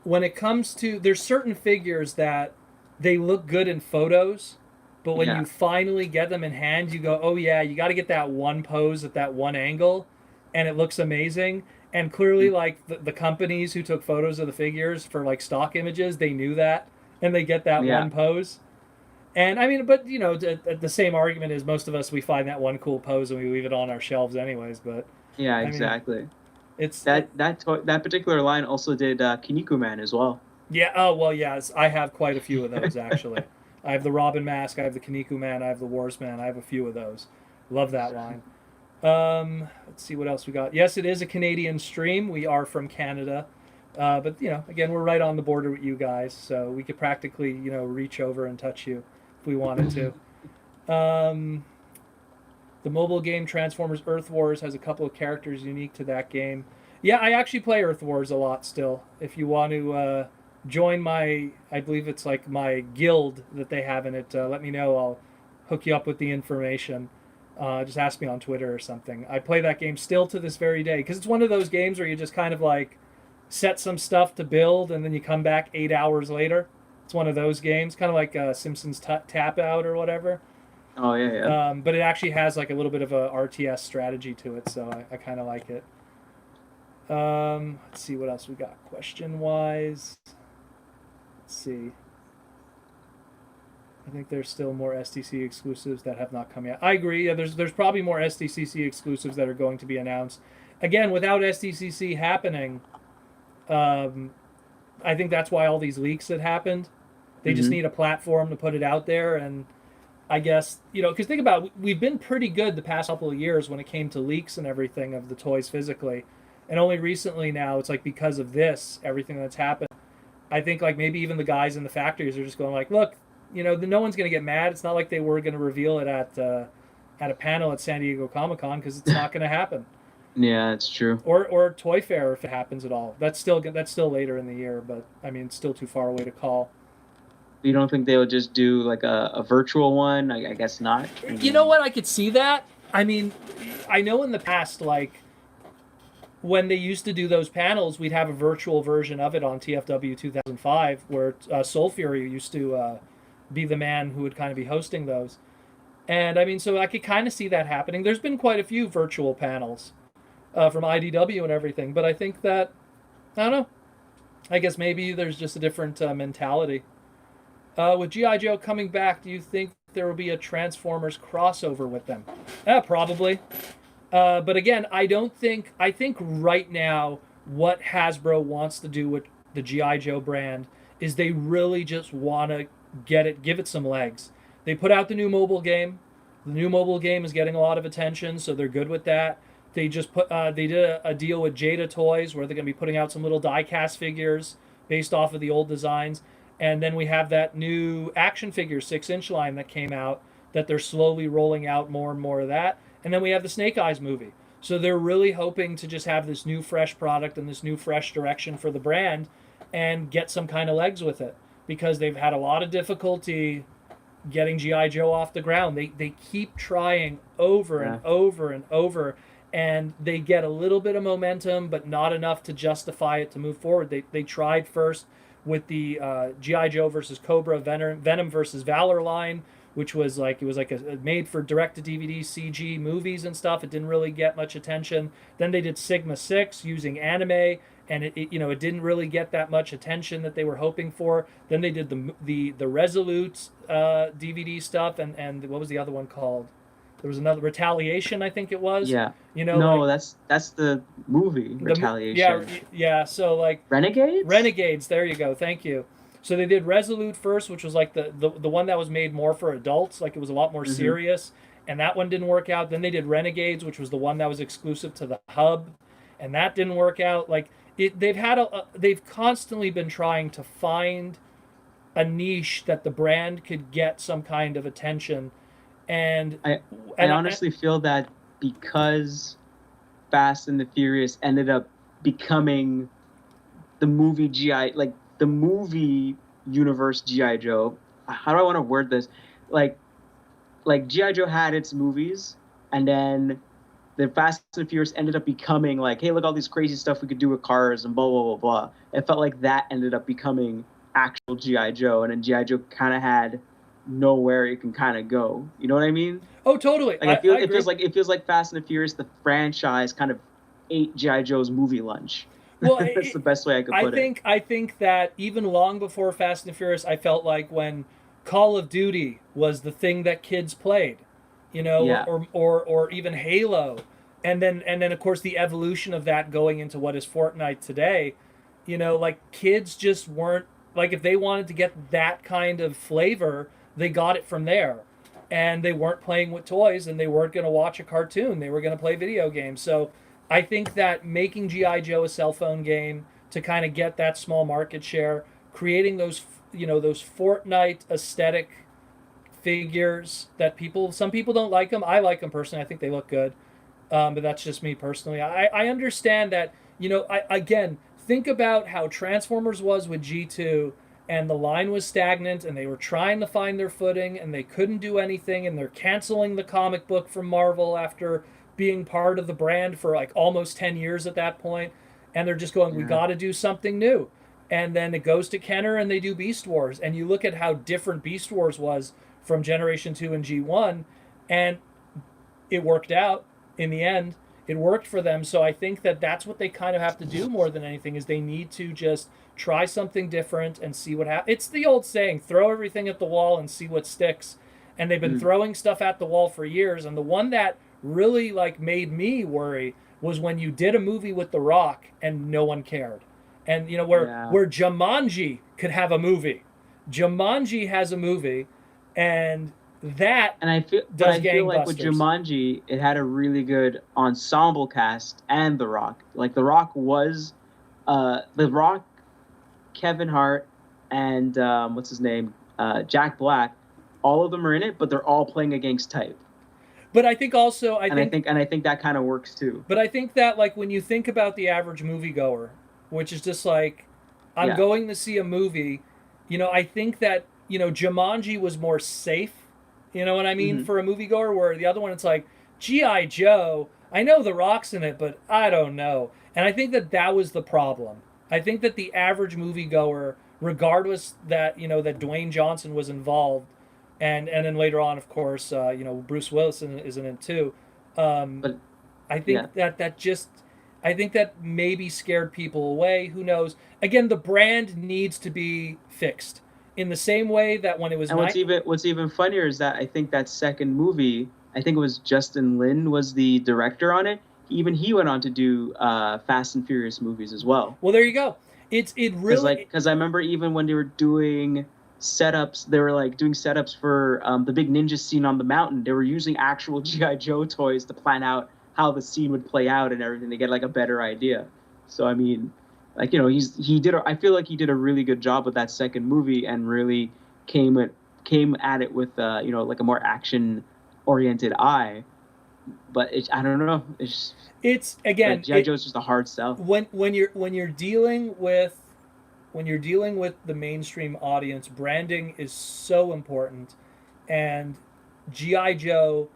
when it comes to there's certain figures that they look good in photos, but when you finally get them in hand, you go, oh yeah, you got to get that one pose at that one angle, and it looks amazing. And clearly, like, the companies who took photos of the figures for, like, stock images, they knew that. And they get that one pose. And, I mean, but, you know, the same argument is most of us, we find that one cool pose and we leave it on our shelves anyways. But yeah, exactly. I mean, it's that particular line also did Kinniku Man as well. Yeah, oh, well, yes. I have quite a few of those, actually. I have the Robin Mask, I have the Kinniku Man, I have the Warsman, I have a few of those. Love that line. Let's see what else we got. Yes, it is a Canadian stream. We are from Canada. But, you know, again, we're right on the border with you guys, so we could practically, you know, reach over and touch you if we wanted to. The mobile game Transformers Earth Wars has a couple of characters unique to that game. Yeah, I actually play Earth Wars a lot still. If you want to join my, I believe it's like my guild that they have in it, let me know. I'll hook you up with the information. Just ask me on Twitter or something. I play that game still to this very day because it's one of those games where you just kind of like set some stuff to build and then you come back 8 hours later. It's one of those games, kind of like Simpsons Tap Out or whatever. Oh, yeah. But it actually has like a little bit of a RTS strategy to it, so I kind of like it. Let's see what else we got question-wise. Let's see. I think there's still more STC exclusives that have not come yet. I agree. Yeah, there's probably more STCC exclusives that are going to be announced. Again, without STCC happening, I think that's why all these leaks had happened. They just need a platform to put it out there. And I guess, you know, because think about it, we've been pretty good the past couple of years when it came to leaks and everything of the toys physically. And only recently now, it's like because of this, everything that's happened, I think like maybe even the guys in the factories are just going like, look, you know, no one's going to get mad. It's not like they were going to reveal it at a panel at San Diego Comic-Con because it's not going to happen. Yeah, it's true. Or Toy Fair if it happens at all. That's still later in the year, but I mean, it's still too far away to call. You don't think they would just do like a virtual one? I guess not. You know what? I could see that. I mean, I know in the past, like when they used to do those panels, we'd have a virtual version of it on TFW 2005, where Soul Fury used to be the man who would kind of be hosting those. And I mean, so I could kind of see that happening. There's been quite a few virtual panels from IDW and everything, but I think that, I don't know, I guess maybe there's just a different mentality. With G.I. Joe coming back, do you think there will be a Transformers crossover with them? Probably. But again, I think right now what Hasbro wants to do with the G.I. Joe brand is they really just want to give it some legs. They put out the new mobile game. The new mobile game is getting a lot of attention, so they're good with that. they just put they did a deal with Jada Toys where they're going to be putting out some little die-cast figures based off of the old designs. And then we have that new action figure 6-inch line that came out that they're slowly rolling out more and more of that. And then we have the Snake Eyes movie. So they're really hoping to just have this new fresh product and this new fresh direction for the brand and get some kind of legs with it, because they've had a lot of difficulty getting G.I. Joe off the ground. They keep trying over and over and over, and they get a little bit of momentum, but not enough to justify it to move forward. They tried first with the G.I. Joe versus Cobra, Venom versus Valor line, which was like, it was like a made for direct-to-DVD CG movies and stuff. It didn't really get much attention. Then they did Sigma 6 using anime, and it didn't really get that much attention that they were hoping for. Then they did the Resolute DVD stuff, and what was the other one called? There was another, Retaliation, I think it was. Yeah. No, like, that's the movie, Retaliation. Yeah. So like Renegades. There you go. Thank you. So they did Resolute first, which was like the one that was made more for adults. Like, it was a lot more serious, and that one didn't work out. Then they did Renegades, which was the one that was exclusive to the hub, and that didn't work out. Like, they've constantly been trying to find a niche that the brand could get some kind of attention. And I honestly feel that because Fast and the Furious ended up becoming the movie the movie universe G.I. Joe. How do I want to word this? Like G.I. Joe had its movies, and then the Fast and Furious ended up becoming like, hey, look, all these crazy stuff we could do with cars and blah, blah, blah, blah. It felt like that ended up becoming actual G.I. Joe, and then G.I. Joe kind of had nowhere it can kind of go. You know what I mean? Oh, totally. Like, it feels like Fast and the Furious, the franchise, kind of ate G.I. Joe's movie lunch. Well, that's the best way I could put it. I think that even long before Fast and Furious, I felt like when Call of Duty was the thing that kids played, or even Halo, and then of course the evolution of that going into what is Fortnite today, like, kids just weren't, like, if they wanted to get that kind of flavor, they got it from there, and they weren't playing with toys, and they weren't going to watch a cartoon, they were going to play video games. So I think that making G.I. Joe a cell phone game to kind of get that small market share, creating those Fortnite aesthetic figures that some people don't like them. I like them personally. I think they look good. But that's just me personally. I understand that, again, think about how Transformers was with G2, and the line was stagnant, and they were trying to find their footing, and they couldn't do anything, and they're canceling the comic book from Marvel after being part of the brand for like almost 10 years at that point, and they're just going, we got to do something new. And then it goes to Kenner, and they do Beast Wars, and you look at how different Beast Wars was from Generation 2 and G1, and it worked out in the end. It worked for them. So I think that that's what they kind of have to do more than anything, is they need to just try something different and see what happens. It's the old saying, throw everything at the wall and see what sticks. And they've been throwing stuff at the wall for years, and the one that really like made me worry was when you did a movie with The Rock and no one cared. And where Jumanji could have a movie. Jumanji has a movie, and I feel like with Jumanji, it had a really good ensemble cast, and The Rock. Like, The Rock was The Rock, Kevin Hart, and what's his name? Jack Black. All of them are in it, but they're all playing against type. But I think also I think that kind of works too. But I think that, like, when you think about the average moviegoer, which is just like, I'm going to see a movie, I think that, Jumanji was more safe, you know what I mean, for a moviegoer, where the other one, it's like, G.I. Joe, I know The Rock's in it, but I don't know. And I think that was the problem. I think that the average moviegoer, regardless that, that Dwayne Johnson was involved, and then later on, of course, Bruce Willis is in it too. But I think I think that maybe scared people away. Who knows? Again, the brand needs to be fixed in the same way that when it was. And what's even funnier is that I think that second movie, I think it was Justin Lin was the director on it. Even he went on to do Fast and Furious movies as well. Well, there you go. It really, because I remember even when they were doing setups, they were like doing setups for the big ninja scene on the mountain. They were using actual G.I. Joe toys to plan out how the scene would play out and everything to get like a better idea. So I mean, like, you know, I feel like he did a really good job with that second movie and really came at it with you know, like a more action oriented eye. But I don't know. It's again, like, G.I. Joe's just a hard sell. When you're dealing with the mainstream audience, branding is so important, and G.I. Joe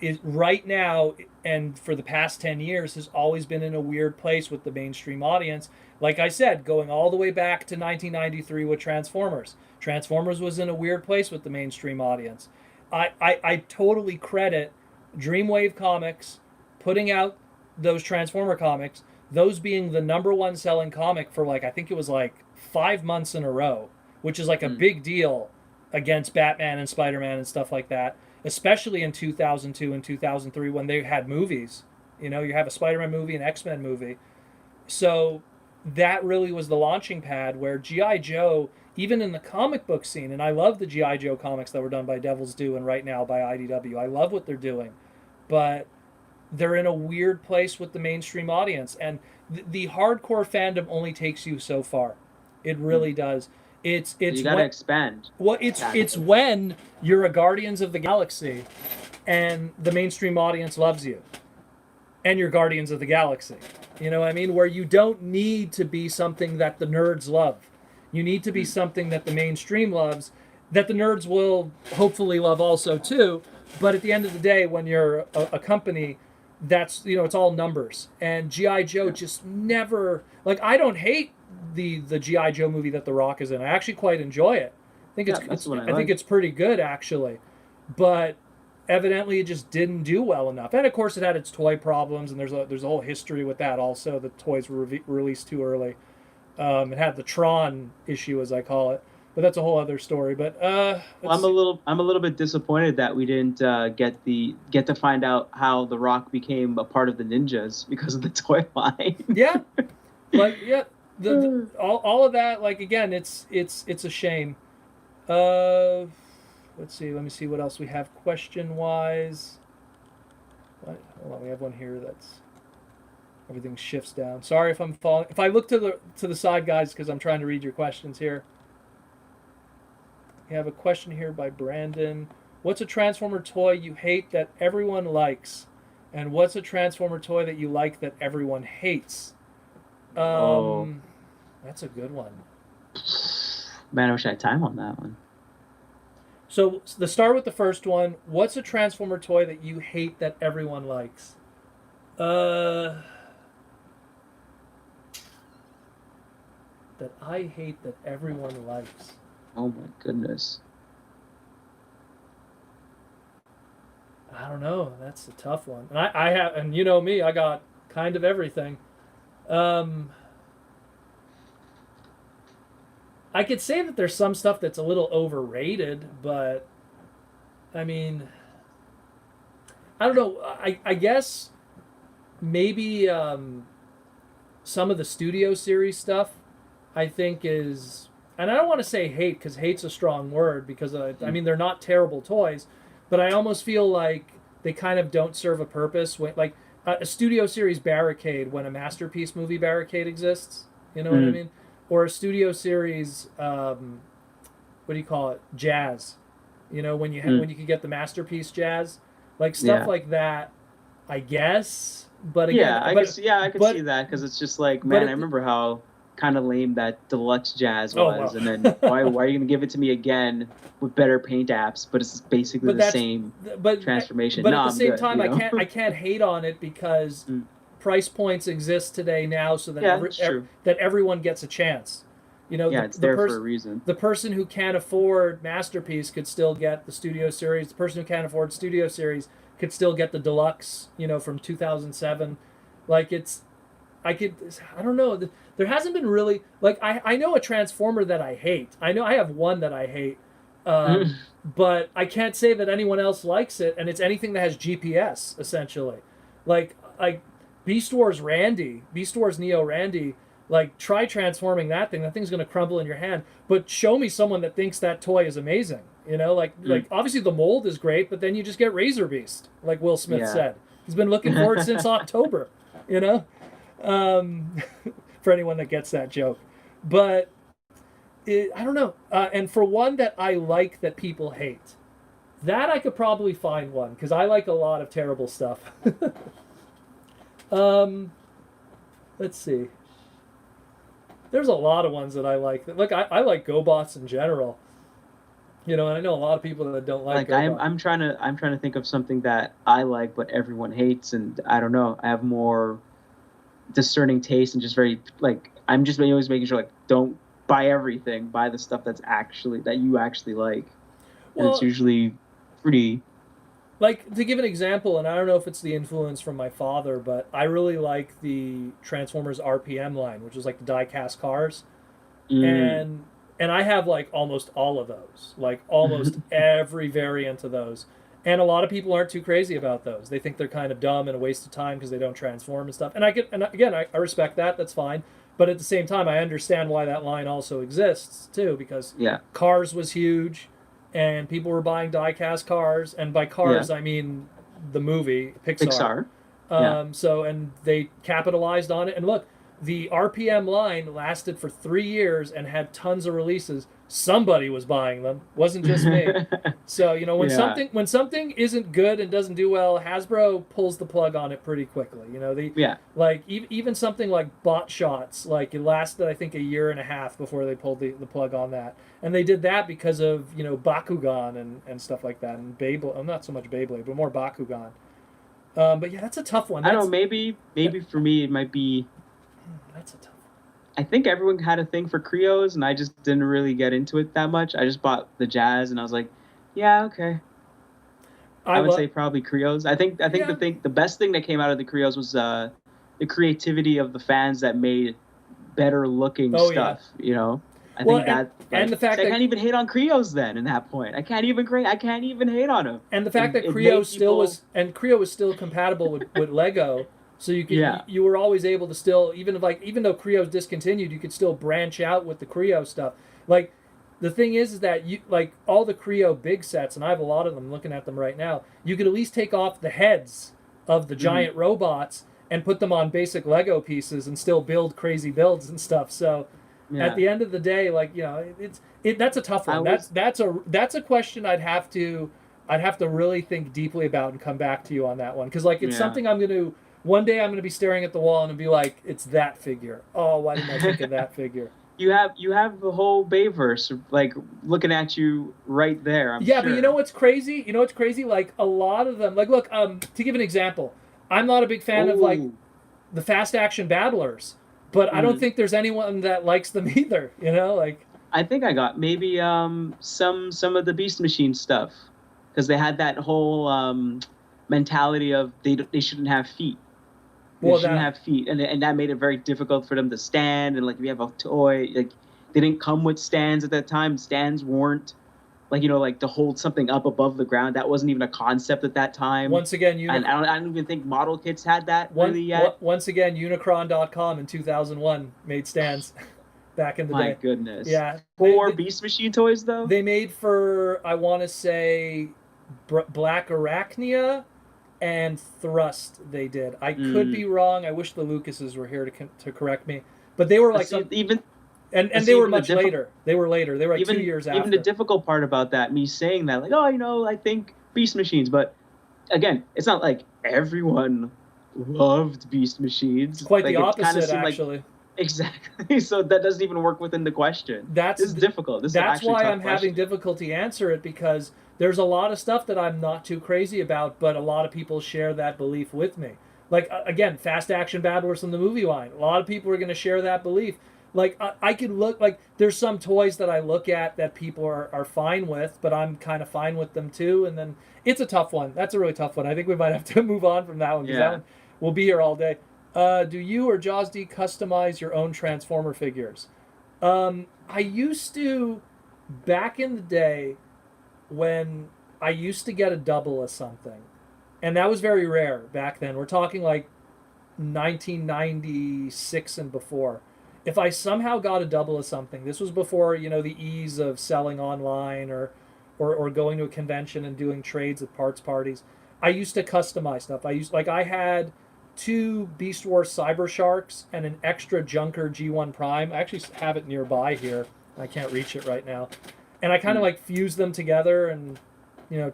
is right now, and for the past 10 years, has always been in a weird place with the mainstream audience. Like I said, going all the way back to 1993 with Transformers. Transformers was in a weird place with the mainstream audience. I totally credit Dreamwave Comics putting out those Transformer comics, those being the number one selling comic for like, I think it was like 5 months in a row, which is like a big deal against Batman and Spider-Man and stuff like that, especially in 2002 and 2003 when they had movies. You know, you have a Spider-Man movie, an X-Men movie. So that really was the launching pad where G.I. Joe, even in the comic book scene, and I love the G.I. Joe comics that were done by Devil's Due and right now by IDW. I love what they're doing. But they're in a weird place with the mainstream audience. And the hardcore fandom only takes you so far. It really does. It's you gotta expand. Well, it's when you're a Guardians of the Galaxy and the mainstream audience loves you. And you're Guardians of the Galaxy. You know what I mean? Where you don't need to be something that the nerds love. You need to be something that the mainstream loves, that the nerds will hopefully love also too. But at the end of the day, when you're a company, that's, you know, it's all numbers. And G.I. Joe just never, like, I don't hate the G.I. Joe movie that The Rock is in. I actually quite enjoy it. I think I think it's pretty good actually. But evidently it just didn't do well enough. And of course it had its toy problems, and there's a whole history with that also. The toys were released too early. It had the Tron issue, as I call it, but that's a whole other story. But well, I'm a little bit disappointed that we didn't get to find out how The Rock became a part of the Ninjas because of the toy line. Yeah, like yeah, all of that. Like again, it's a shame. Let's see. Let me see what else we have question wise. Hold on, we have one here that's. Everything shifts down. Sorry if I'm falling. If I look to the side, guys, because I'm trying to read your questions here. We have a question here by Brandon. What's a Transformer toy you hate that everyone likes? And what's a Transformer toy that you like that everyone hates? That's a good one. Man, I wish I had time on that one. So let's start with the first one. What's a Transformer toy that you hate that everyone likes? That I hate that everyone likes. Oh my goodness. I don't know. That's a tough one. And I have, and you know me, I got kind of everything. I could say that there's some stuff that's a little overrated, but I mean, I don't know. I guess maybe some of the Studio Series stuff I think is, and I don't want to say hate because hate's a strong word because I mean they're not terrible toys, but I almost feel like they kind of don't serve a purpose when, like a Studio Series Barricade when a Masterpiece movie Barricade exists, you know what I mean, or a Studio Series what do you call it, Jazz, you know, when you when you could get the Masterpiece Jazz, like stuff like that, I guess. But again, I could see that because it's just like, man, I remember how kind of lame that deluxe Jazz was, and then why are you gonna give it to me again with better paint apps? But it's basically the same transformation. But at the same time, you know? I can't hate on it because price points exist today now, so that that everyone gets a chance. You know, it's there for a reason. The person who can't afford Masterpiece could still get the Studio Series. The person who can't afford Studio Series could still get the deluxe. You know, from 2007. Like I don't know. There hasn't been really, like, I know a Transformer that I hate. I know I have one that I hate. But I can't say that anyone else likes it, and it's anything that has GPS, essentially. Like Beast Wars Neo Randy, like, try transforming that thing. That thing's going to crumble in your hand. But show me someone that thinks that toy is amazing. You know, like obviously the mold is great, but then you just get Razor Beast, like Will Smith said. He's been looking forward since October, you know? For anyone that gets that joke. But I don't know. And for one that I like that people hate, that I could probably find one, because I like a lot of terrible stuff. Let's see. There's a lot of ones that I like. Look, I like GoBots in general. You know, and I know a lot of people that don't like GoBots. I'm trying to think of something that I like but everyone hates, and I don't know. I have more discerning taste and just very like I'm just always making sure like don't buy everything. Buy the stuff that you actually like. And Well, it's usually pretty. like, to give an example, and I don't know if it's the influence from my father, but I really like the Transformers RPM line, which is like the die-cast cars. And I have like almost all of those, like almost every variant of those. And a lot of people aren't too crazy about those. They think they're kind of dumb and a waste of time because they don't transform and stuff. And I respect that. That's fine. But at the same time, I understand why that line also exists too, because Cars was huge. And people were buying die-cast cars, and by cars I mean the movie Pixar. So and they capitalized on it. And look, the RPM line lasted for 3 years and had tons of releases. Somebody was buying them, wasn't just me. So you know when something isn't good and doesn't do well, Hasbro pulls the plug on it pretty quickly. You know like even something like Bot Shots, like it lasted I think a year and a half before they pulled the plug on that, and they did that because of Bakugan and stuff like that, and Beyblade. Not so much Beyblade, but more Bakugan. But yeah, that's a tough one. I don't know. Maybe for me it might be. That's a tough one. I think everyone had a thing for Creos, and I just didn't really get into it that much. I just bought the Jazz, and I was like, yeah, okay. I would say probably Creos. I think the best thing that came out of the Creos was the creativity of the fans that made better looking stuff. Yeah. You know, I think that and the fact that I can't even hate on Creos then. In that point, I can't even hate on them. And the fact that Creo was still compatible with Lego. So you could, you were always able to still, even though Creo's discontinued, you could still branch out with the Creo stuff. Like, the thing is that you like all the Creo big sets, and I have a lot of them. Looking at them right now, you could at least take off the heads of the giant robots and put them on basic Lego pieces and still build crazy builds and stuff. So at the end of the day, like that's a tough one. That's a question I'd have to really think deeply about and come back to you on that one, because like it's something one day I'm going to be staring at the wall and be like, it's that figure. Oh, why didn't I think of that figure? You have the whole Bayverse like looking at you right there. I'm sure. But you know what's crazy? Like a lot of them, like look, to give an example, I'm not a big fan of like the fast action battlers, but I don't think there's anyone that likes them either. You know, like I think I got maybe some of the Beast Machine stuff, because they had that whole mentality of they shouldn't have feet. They shouldn't have feet, and that made it very difficult for them to stand. And like if you have a toy, like they didn't come with stands at that time. Stands weren't like like to hold something up above the ground. That wasn't even a concept at that time. Once again, and I don't even think model kits had that really yet. Once again, Unicron.com in 2001 made stands back in the day. My goodness. Yeah. For Beast Machine toys though. They made for I want to say Black Arachnia and Thrust. They did. I could be wrong. I wish the Lucases were here to correct me. But they were like they were much later. They were later. They were like 2 years after. Even the difficult part about that, me saying that, like, I think Beast Machines. But again, it's not like everyone loved Beast Machines. It's quite the opposite, actually. Exactly. So that doesn't even work within the question. This is difficult. That's why I'm having difficulty answer it, because there's a lot of stuff that I'm not too crazy about, but a lot of people share that belief with me. Like, again, fast action battlers from the movie line. A lot of people are going to share that belief. Like, I could look, like, there's some toys that I look at that people are fine with, but I'm kind of fine with them too. And then it's a tough one. That's a really tough one. I think we might have to move on from that one, because that one will be here all day. Do you or JawzD customize your own Transformer figures? I used to, back in the day, when I used to get a double of something, and that was very rare back then. We're talking like 1996 and before. If I somehow got a double of something, this was before the ease of selling online or going to a convention and doing trades at parts parties. I used to customize stuff. I had two Beast Wars Cyber Sharks and an extra Junker G1 Prime. I actually have it nearby here. I can't reach it right now. And I kind of like fused them together and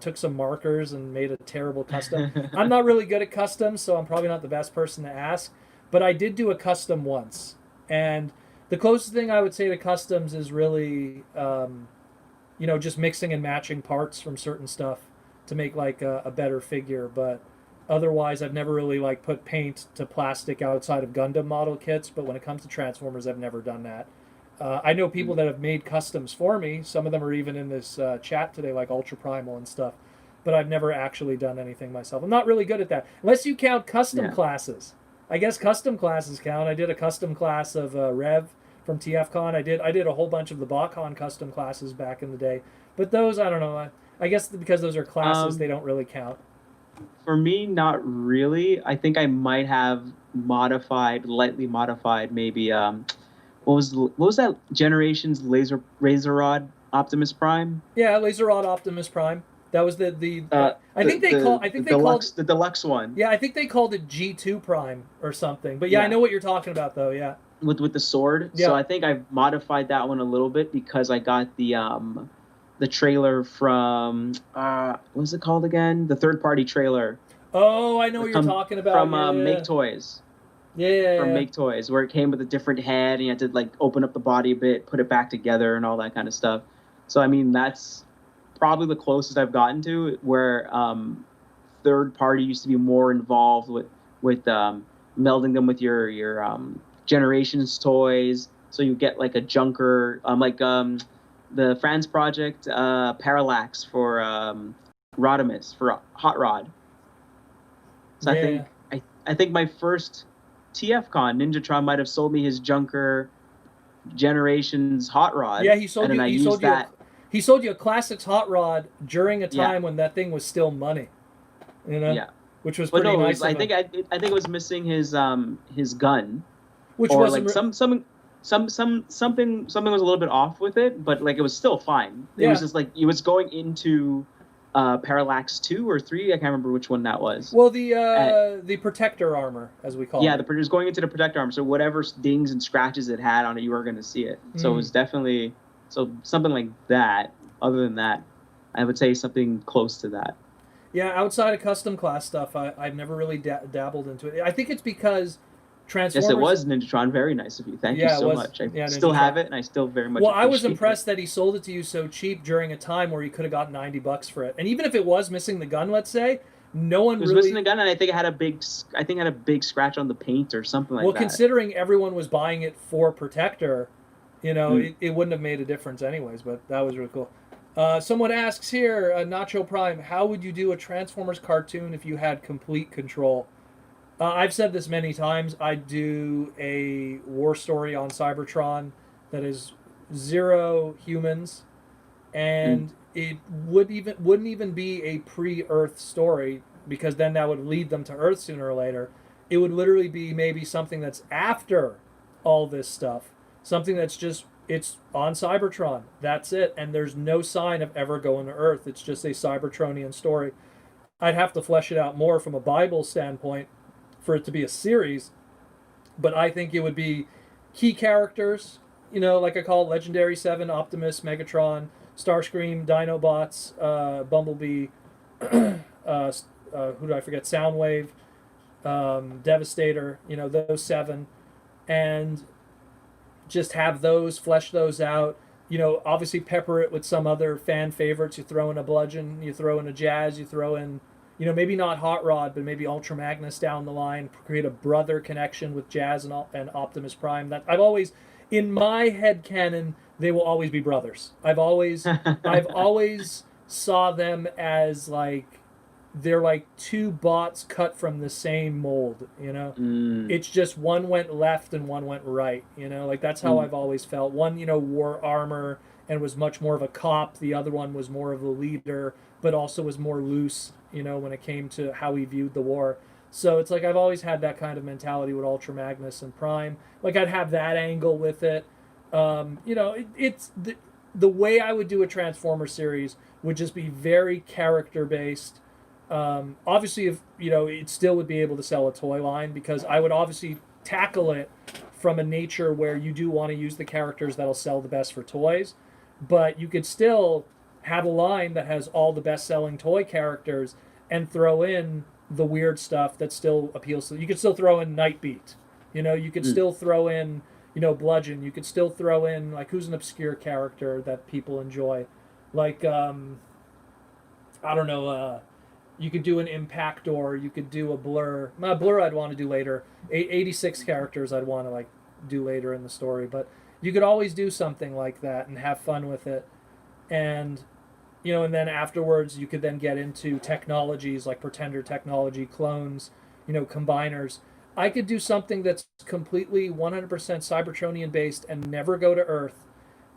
took some markers and made a terrible custom. I'm not really good at customs, so I'm probably not the best person to ask. But I did do a custom once, and the closest thing I would say to customs is really, just mixing and matching parts from certain stuff to make like a better figure. But otherwise, I've never really like put paint to plastic outside of Gundam model kits. But when it comes to Transformers, I've never done that. I know people that have made customs for me. Some of them are even in this chat today, like Ultra Primal and stuff. But I've never actually done anything myself. I'm not really good at that, unless you count custom classes. I guess custom classes count. I did a custom class of Rev from TFCon. I did a whole bunch of the BotCon custom classes back in the day. But those, I don't know. I guess because those are classes, they don't really count. For me, not really. I think I might have lightly modified, maybe. What was that Generations Razor Rod Optimus Prime? Yeah, Laser Rod Optimus Prime. That was the deluxe one. Yeah, I think they called it G2 Prime or something. But yeah, I know what you're talking about though. Yeah. With the sword. Yeah. So I think I've modified that one a little bit because I got the trailer from what's it called again? The third party trailer. Oh, I know what you're talking about. From Make Toys. From Make Toys, where it came with a different head and you had to like open up the body a bit, put it back together, and all that kind of stuff. So I mean, that's probably the closest I've gotten to where third party used to be more involved with melding them with your Generations toys. So you get like a Junker, the Franz Project Parallax for Rodimus for Hot Rod. So I think my first TFCon, Ninjatron might have sold me his Junker Generations Hot Rod. Yeah, he sold you a Classics Hot Rod during a time when that thing was still money. Yeah. Which was pretty nice. I think it was missing his gun, which or wasn't like something was a little bit off with it, but like it was still fine. It was just like it was going into Parallax 2 or 3, I can't remember which one that was. Well, the protector armor, as we call it. Yeah, it was going into the protector armor, so whatever dings and scratches it had on it, you were going to see it. So it was definitely something like that. Other than that, I would say something close to that. Yeah, outside of custom class stuff, I've never really dabbled into it. I think it's because Transformers... Yes, it was Ninjatron. Very nice of you. Thank you so much. I still have it, and I still very much appreciate I was impressed that he sold it to you so cheap during a time where you could have got $90 for it. And even if it was missing the gun, let's say, no one really... It was missing the gun, and I think it had a big scratch on the paint or something like that. Well, considering everyone was buying it for Protector, it wouldn't have made a difference anyways, but that was really cool. Someone asks here, Nacho Prime, how would you do a Transformers cartoon if you had complete control? I've said this many times. I'd do a war story on Cybertron that is 0 humans, and it wouldn't even be a pre-Earth story, because then that would lead them to Earth sooner or later. It would literally be maybe something that's after all this stuff, something that's just it's on Cybertron. That's it, and there's no sign of ever going to Earth. It's just a Cybertronian story. I'd have to flesh it out more from a Bible standpoint for it to be a series, but I think it would be key characters, like I call it Legendary 7, Optimus, Megatron, Starscream, Dinobots, Bumblebee, who do I forget? Soundwave, Devastator, those 7, and just have those, flesh those out, obviously pepper it with some other fan favorites. You throw in a Bludgeon, you throw in a Jazz, you throw in maybe not Hot Rod, but maybe Ultra Magnus down the line, create a brother connection with Jazz and Optimus Prime. That I've always, in my head canon, they will always be brothers. I've always saw them as like, they're like two bots cut from the same mold, It's just one went left and one went right, like that's how I've always felt. One, wore armor and was much more of a cop. The other one was more of a leader, but also was more loose, when it came to how he viewed the war. So it's like I've always had that kind of mentality with Ultra Magnus and Prime. Like I'd have that angle with it. It's the way I would do a Transformer series would just be very character based. Obviously, if it still would be able to sell a toy line, because I would obviously tackle it from a nature where you do want to use the characters that'll sell the best for toys, but you could still have a line that has all the best-selling toy characters and throw in the weird stuff that still appeals to. You could still throw in Nightbeat, you could still throw in Bludgeon. You could still throw in, like, who's an obscure character that people enjoy, like I don't know. You could do an Impactor. You could do a Blur. Blur I'd want to do later. 86 characters I'd want to like do later in the story. But you could always do something like that and have fun with it. And and then afterwards you could then get into technologies like Pretender technology, clones, combiners. I could do something that's completely 100% Cybertronian based and never go to Earth.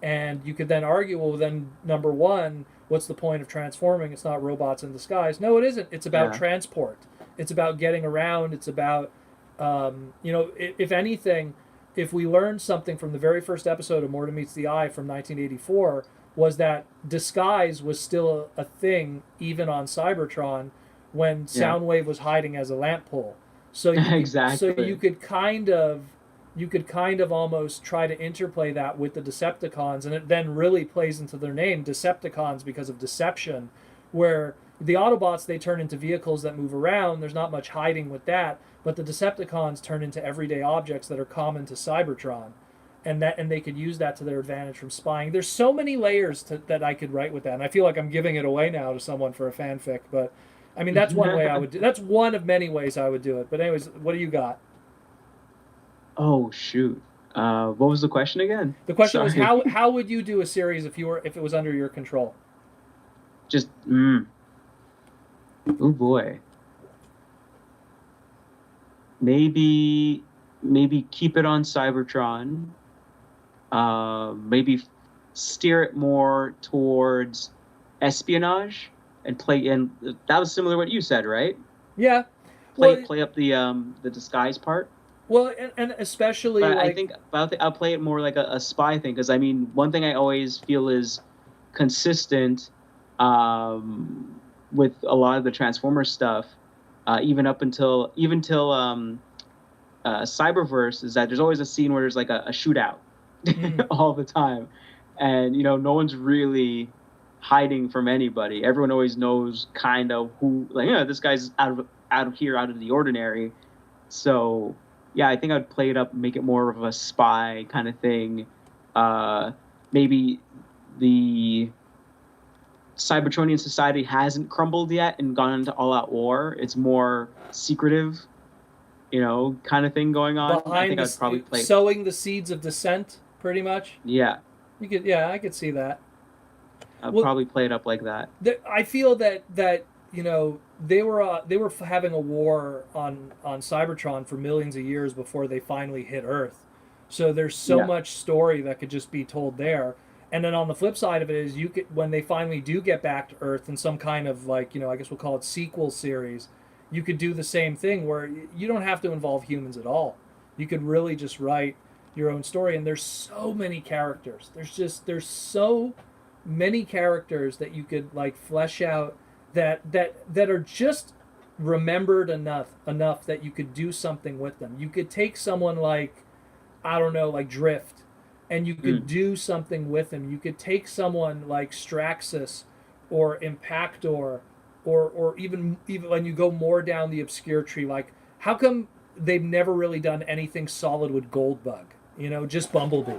And you could then argue, well, then number one, what's the point of transforming? It's not robots in disguise. No, it isn't. It's about transport. It's about getting around. It's about, if anything, if we learned something from the very first episode of More Than Meets the Eye from 1984, was that disguise was still a thing even on Cybertron when Soundwave was hiding as a lamp pole. So exactly. So you could kind of almost try to interplay that with the Decepticons, and it then really plays into their name, Decepticons, because of deception, where the Autobots, they turn into vehicles that move around. There's not much hiding with that, but the Decepticons turn into everyday objects that are common to Cybertron, and they could use that to their advantage from spying. There's so many layers that I could write with that, and I feel like I'm giving it away now to someone for a fanfic, but I mean, that's one way I would do. That's one of many ways I would do it. But anyways, what do you got? Oh shoot! What was the question again? The question was how would you do a series if it was under your control? Just oh boy. Maybe keep it on Cybertron. Maybe steer it more towards espionage and play in. That was similar to what you said, right? Yeah. Play up the disguise part. Well, and especially, but I think I'll play it more like a spy thing, because I mean, one thing I always feel is consistent with a lot of the Transformers stuff, even till Cyberverse, is that there's always a scene where there's like a shootout all the time, and no one's really hiding from anybody. Everyone always knows kind of who, like, this guy's out of the ordinary. So yeah, I think I'd play it up, make it more of a spy kind of thing. Maybe the Cybertronian society hasn't crumbled yet and gone into all-out war. It's more secretive, kind of thing going on. I think I'd probably play sowing the seeds of dissent, pretty much. Yeah. I could see that. I'd probably play it up like that. I feel that they were having a war on Cybertron for millions of years before they finally hit Earth. So there's so much story that could just be told there. And then on the flip side of it is, when they finally do get back to Earth in some kind of, like, I guess we'll call it sequel series, you could do the same thing where you don't have to involve humans at all. You could really just write your own story. And there's so many characters. There's so many characters that you could, like, flesh out that are just remembered enough that you could do something with them. You could take someone like, I don't know, like Drift, and you could do something with him. You could take someone like Straxus or Impactor, or even when you go more down the obscure tree, like, how come they've never really done anything solid with Goldbug? Just Bumblebee.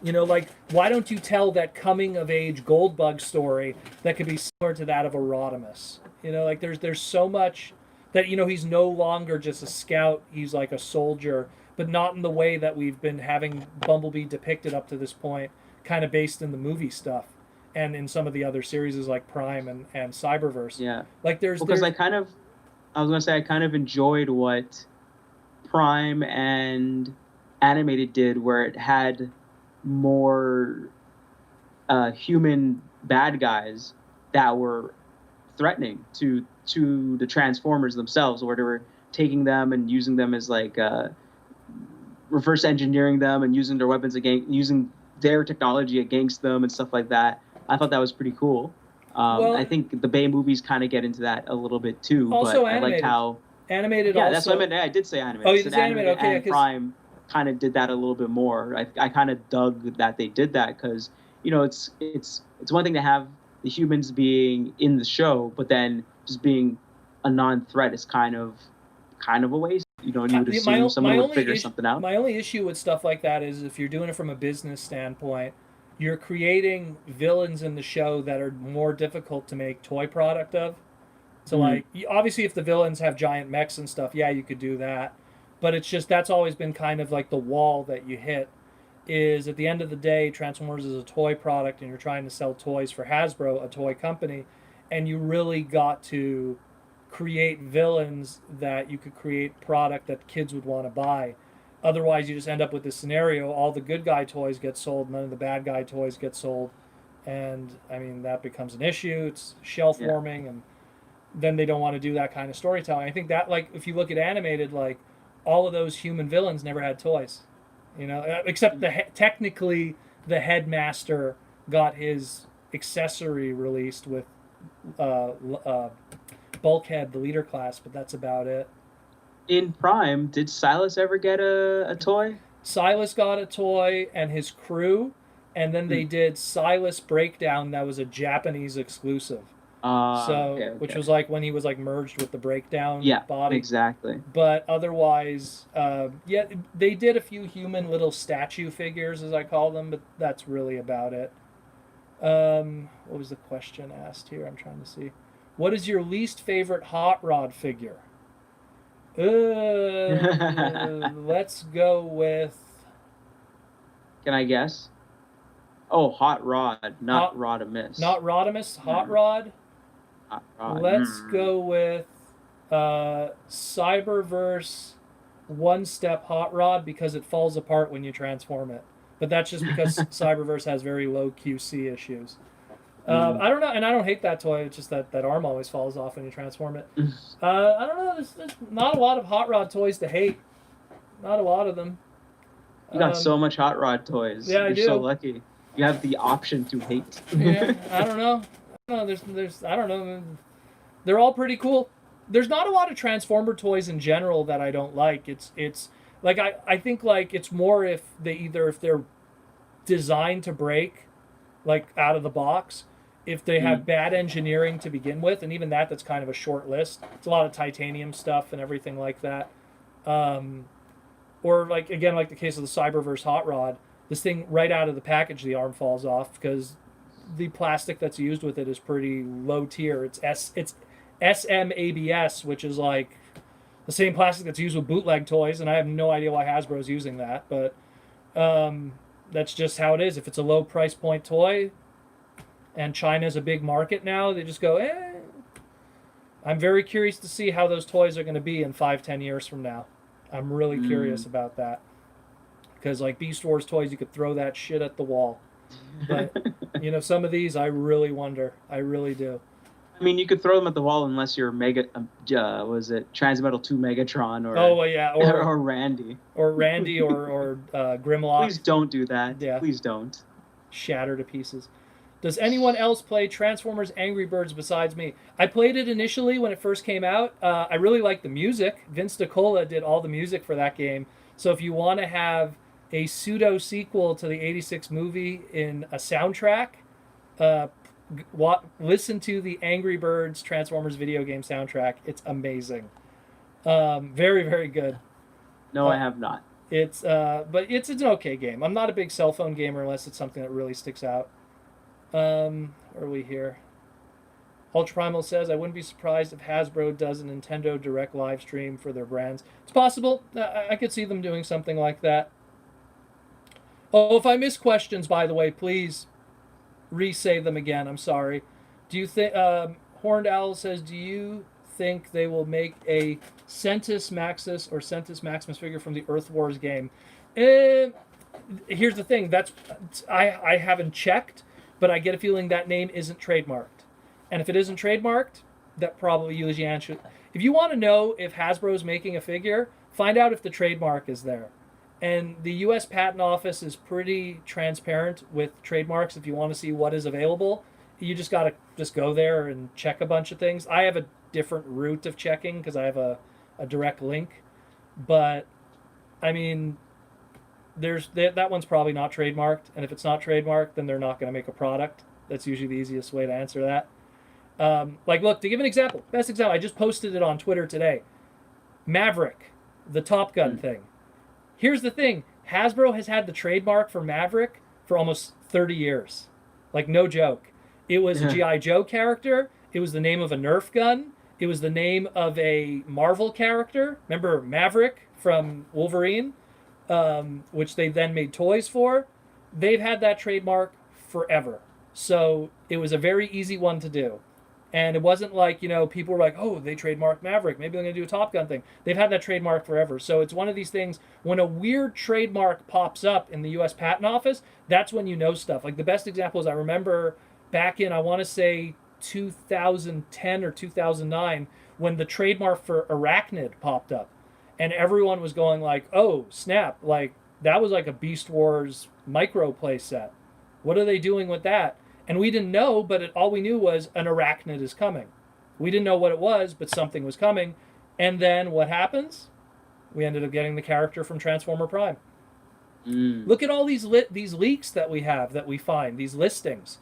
Like, why don't you tell that coming of age Goldbug story that could be similar to that of Erotimus? Like, there's so much that, he's no longer just a scout, he's like a soldier, but not in the way that we've been having Bumblebee depicted up to this point, kind of based in the movie stuff and in some of the other series like Prime and Cyberverse. Yeah. Like, because I kind of enjoyed what Prime and Animated did, where it had more human bad guys that were threatening to the Transformers themselves, where they were taking them and using them as, like, reverse engineering them and using their weapons using their technology against them and stuff like that. I thought that was pretty cool. Well, I think the Bay movies kind of get into that a little bit too. Also but I liked animated. how Animated yeah, also. that's what I meant. Yeah, I did say animated. Oh, I you said did animated. Okay, and 'cause- Prime kind of did that a little bit more. I kind of dug that they did that because it's one thing to have the humans being in the show, but then just being a non-threat is kind of a waste. You would assume someone would figure something out. My only issue with stuff like that is if you're doing it from a business standpoint, you're creating villains in the show that are more difficult to make toy product of. So like, obviously if the villains have giant mechs and stuff, yeah, you could do that. But it's just, that's always been kind of like the wall that you hit, is at the end of the day, Transformers is a toy product and you're trying to sell toys for Hasbro, a toy company, and you really got to create villains that you could create product that kids would want to buy. Otherwise, you just end up with this scenario: all the good guy toys get sold, none of the bad guy toys get sold, and I mean that becomes an issue. It's shelf warming, and then they don't want to do that kind of storytelling. I think that, like, if you look at animated, like, all of those human villains never had toys, except technically the headmaster got his accessory released with Bulkhead, the leader class, but that's about it. In Prime, did Silas ever get a toy? Silas got a toy and his crew, and then they did Silas Breakdown. That was a Japanese exclusive. Which was like when he was like merged with the Breakdown body. Exactly. But otherwise, they did a few human little statue figures, as I call them, but that's really about it. What was the question asked here? I'm trying to see. What is your least favorite Hot Rod figure? Let's go with... Can I guess? Oh, Hot Rod, not Rodimus. Not Rodimus, Hot Rod? Hot Rod. Let's go with Cyberverse one-step Hot Rod because it falls apart when you transform it. But that's just because Cyberverse has very low QC issues. I don't know, and I don't hate that toy. It's just that arm always falls off when you transform it. I don't know. There's not a lot of Hot Rod toys to hate. Not a lot of them. You got so much Hot Rod toys. Yeah, I do. You're so lucky. You have the option to hate. Yeah, I don't know. There's I don't know. They're all pretty cool. There's not a lot of Transformer toys in general that I don't like. It's like I think like it's more if they're designed to break, like out of the box. If they have bad engineering to begin with, and even that's kind of a short list. It's a lot of titanium stuff and everything like that. Or like, again, like the case of the Cyberverse Hot Rod, this thing right out of the package, the arm falls off because the plastic that's used with it is pretty low tier. It's SMABS, which is like the same plastic that's used with bootleg toys, and I have no idea why Hasbro's using that, but that's just how it is. If it's a low price point toy, and China's a big market now, they just go, I'm very curious to see how those toys are going to be in 5-10 years from now. I'm really curious about that. Because like Beast Wars toys, you could throw that shit at the wall. But, some of these, I really wonder. I really do. I mean, you could throw them at the wall unless you're Transmetal 2 Megatron or or Randy. Or Randy or Grimlock. Please don't do that. Yeah. Please don't. Shatter to pieces. Does anyone else play Transformers Angry Birds besides me? I played it initially when it first came out. I really liked the music. Vince DiCola did all the music for that game. So if you want to have a pseudo sequel to the '86 movie in a soundtrack, listen to the Angry Birds Transformers video game soundtrack. It's amazing. Very, very good. No, I have not. But it's an okay game. I'm not a big cell phone gamer unless it's something that really sticks out. Where are we here? Ultra Primal says, I wouldn't be surprised if Hasbro does a Nintendo Direct live stream for their brands. It's possible. I could see them doing something like that. Oh, if I miss questions, by the way, please re-say them again. I'm sorry. Do you think... Horned Owl says, do you think they will make a Centus Maxis or Centus Maximus figure from the Earth Wars game? Here's the thing. I haven't checked, but I get a feeling that name isn't trademarked. And if it isn't trademarked, that probably usually answers. If you want to know if Hasbro is making a figure, find out if the trademark is there. And the U.S. Patent Office is pretty transparent with trademarks. If you want to see what is available, you just got to just go there and check a bunch of things. I have a different route of checking because I have a direct link. But, I mean, that one's probably not trademarked. And if it's not trademarked, then they're not going to make a product. That's usually the easiest way to answer that. Like, look, to give an example, best example, I just posted it on Twitter today. Maverick, the Top Gun thing. Here's the thing. Hasbro has had the trademark for Maverick for almost 30 years. Like, no joke. It was a G.I. Joe character. It was the name of a Nerf gun. It was the name of a Marvel character. Remember Maverick from Wolverine, which they then made toys for? They've had that trademark forever. So it was a very easy one to do. And it wasn't like, people were like, oh, they trademarked Maverick. Maybe they're going to do a Top Gun thing. They've had that trademark forever. So it's one of these things, when a weird trademark pops up in the U.S. Patent Office, that's when you know stuff. Like the best example is I remember back in, I want to say, 2010 or 2009, when the trademark for Arachnid popped up. And everyone was going like, oh, snap. Like, that was like a Beast Wars micro play set. What are they doing with that? And we didn't know, but all we knew was an Arachnid is coming. We didn't know what it was, but something was coming. And then what happens? We ended up getting the character from Transformer Prime. Look at all these leaks that we have, that we find, these listings.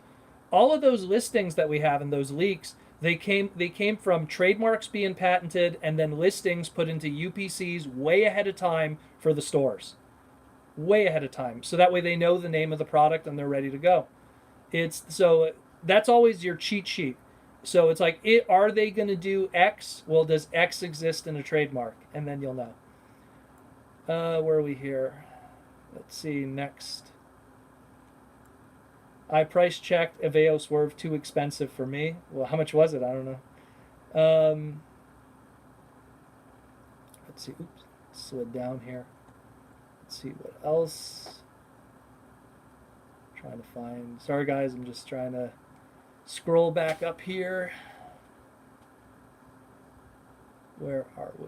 All of those listings that we have in those leaks, they came from trademarks being patented and then listings put into UPCs way ahead of time for the stores. Way ahead of time. So that way they know the name of the product and they're ready to go. So that's always your cheat sheet. So it's like, are they going to do X? Well, does X exist in a trademark? And then you'll know. Where are we here? Let's see, next. I price checked Aveo Swerve, too expensive for me. Well, how much was it? I don't know. Let's see. Oops, slid down here. Let's see what else. Trying to find. Sorry, guys. I'm just trying to scroll back up here. Where are we?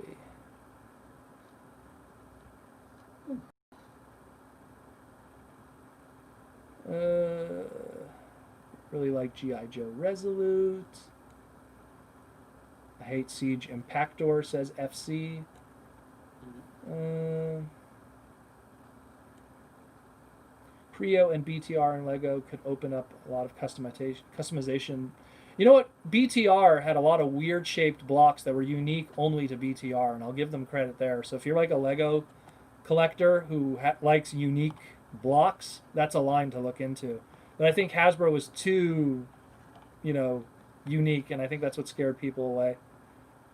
Really like G.I. Joe Resolute. I hate Siege Impactor, says FC. Prio and BTR and Lego could open up a lot of customization. You know what? BTR had a lot of weird shaped blocks that were unique only to BTR, and I'll give them credit there. So if you're like a Lego collector who likes unique blocks, that's a line to look into. But I think Hasbro was too, unique, and I think that's what scared people away.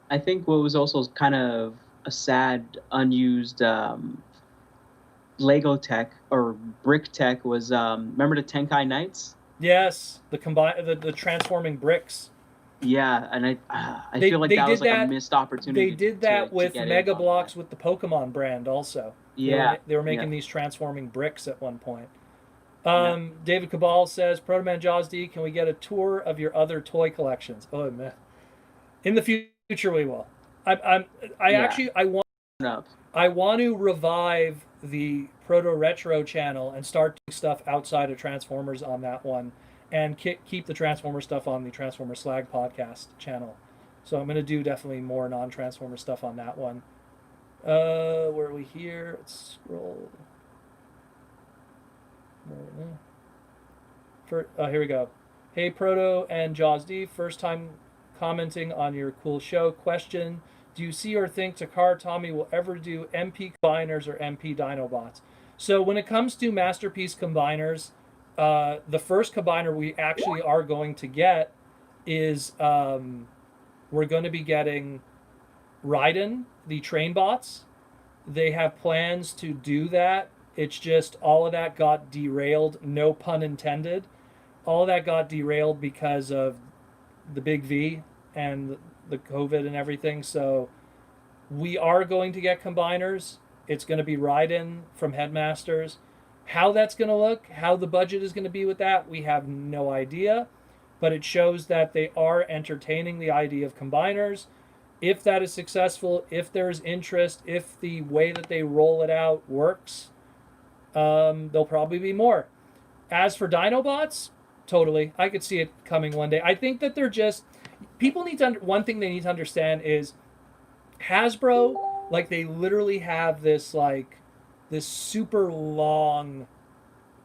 I think what was also kind of a sad, unused Lego tech or brick tech was, remember the Tenkai Knights? Yes, the transforming bricks. Yeah, and I feel like that was like a missed opportunity. They did that with Mega Bloks with the Pokemon brand also. Yeah. They were making these transforming bricks at one point. David Cabal says, Protoman JawzD, can we get a tour of your other toy collections? Oh, man. In the future, we will. I want to revive the Proto Retro channel and start doing stuff outside of Transformers on that one, and keep the Transformer stuff on the Transformer Slag podcast channel. So I'm going to do definitely more non-Transformer stuff on that one. Where are we here? Let's scroll. Here we go. Hey, Proto and JawzD, first time commenting on your cool show. Question: do you see or think Takara Tommy will ever do MP combiners or MP Dinobots? So when it comes to Masterpiece combiners, the first combiner we actually are going to get is we're going to be getting Raiden, the train bots. They have plans to do that. It's just all of that got derailed, no pun intended. All of that got derailed because of the Big V and the COVID and everything. So we are going to get combiners. It's going to be Raiden from Headmasters. How that's going to look, how the budget is going to be with that, we have no idea. But it shows that they are entertaining the idea of combiners. If that is successful, if there's interest, if the way that they roll it out works, there'll probably be more. As for Dinobots, totally. I could see it coming one day. I think that they're just people need to. One thing they need to understand is Hasbro, like they literally have this like this super long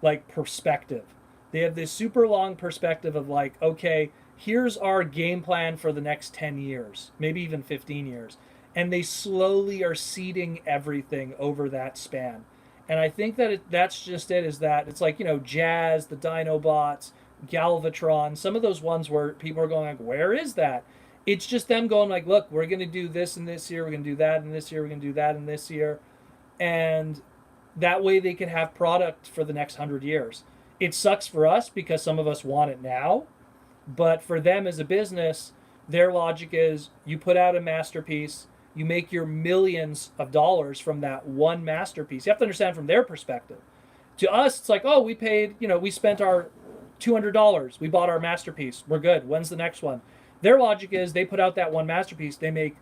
like perspective. They have this super long perspective of like, okay, here's our game plan for the next 10 years, maybe even 15 years. And they slowly are seeding everything over that span. And I think that that's just it, is that it's like, Jazz, the Dinobots, Galvatron, some of those ones where people are going like, where is that? It's just them going like, look, we're going to do this in this year, we're going to do that in this year, we're going to do that in this year. And that way they can have product for the next 100 years. It sucks for us because some of us want it now, but for them as a business, their logic is you put out a masterpiece, you make your millions of dollars from that one masterpiece. You have to understand from their perspective. To us, it's like, oh, we paid, we spent our $200. We bought our masterpiece. We're good. When's the next one? Their logic is they put out that one masterpiece, they make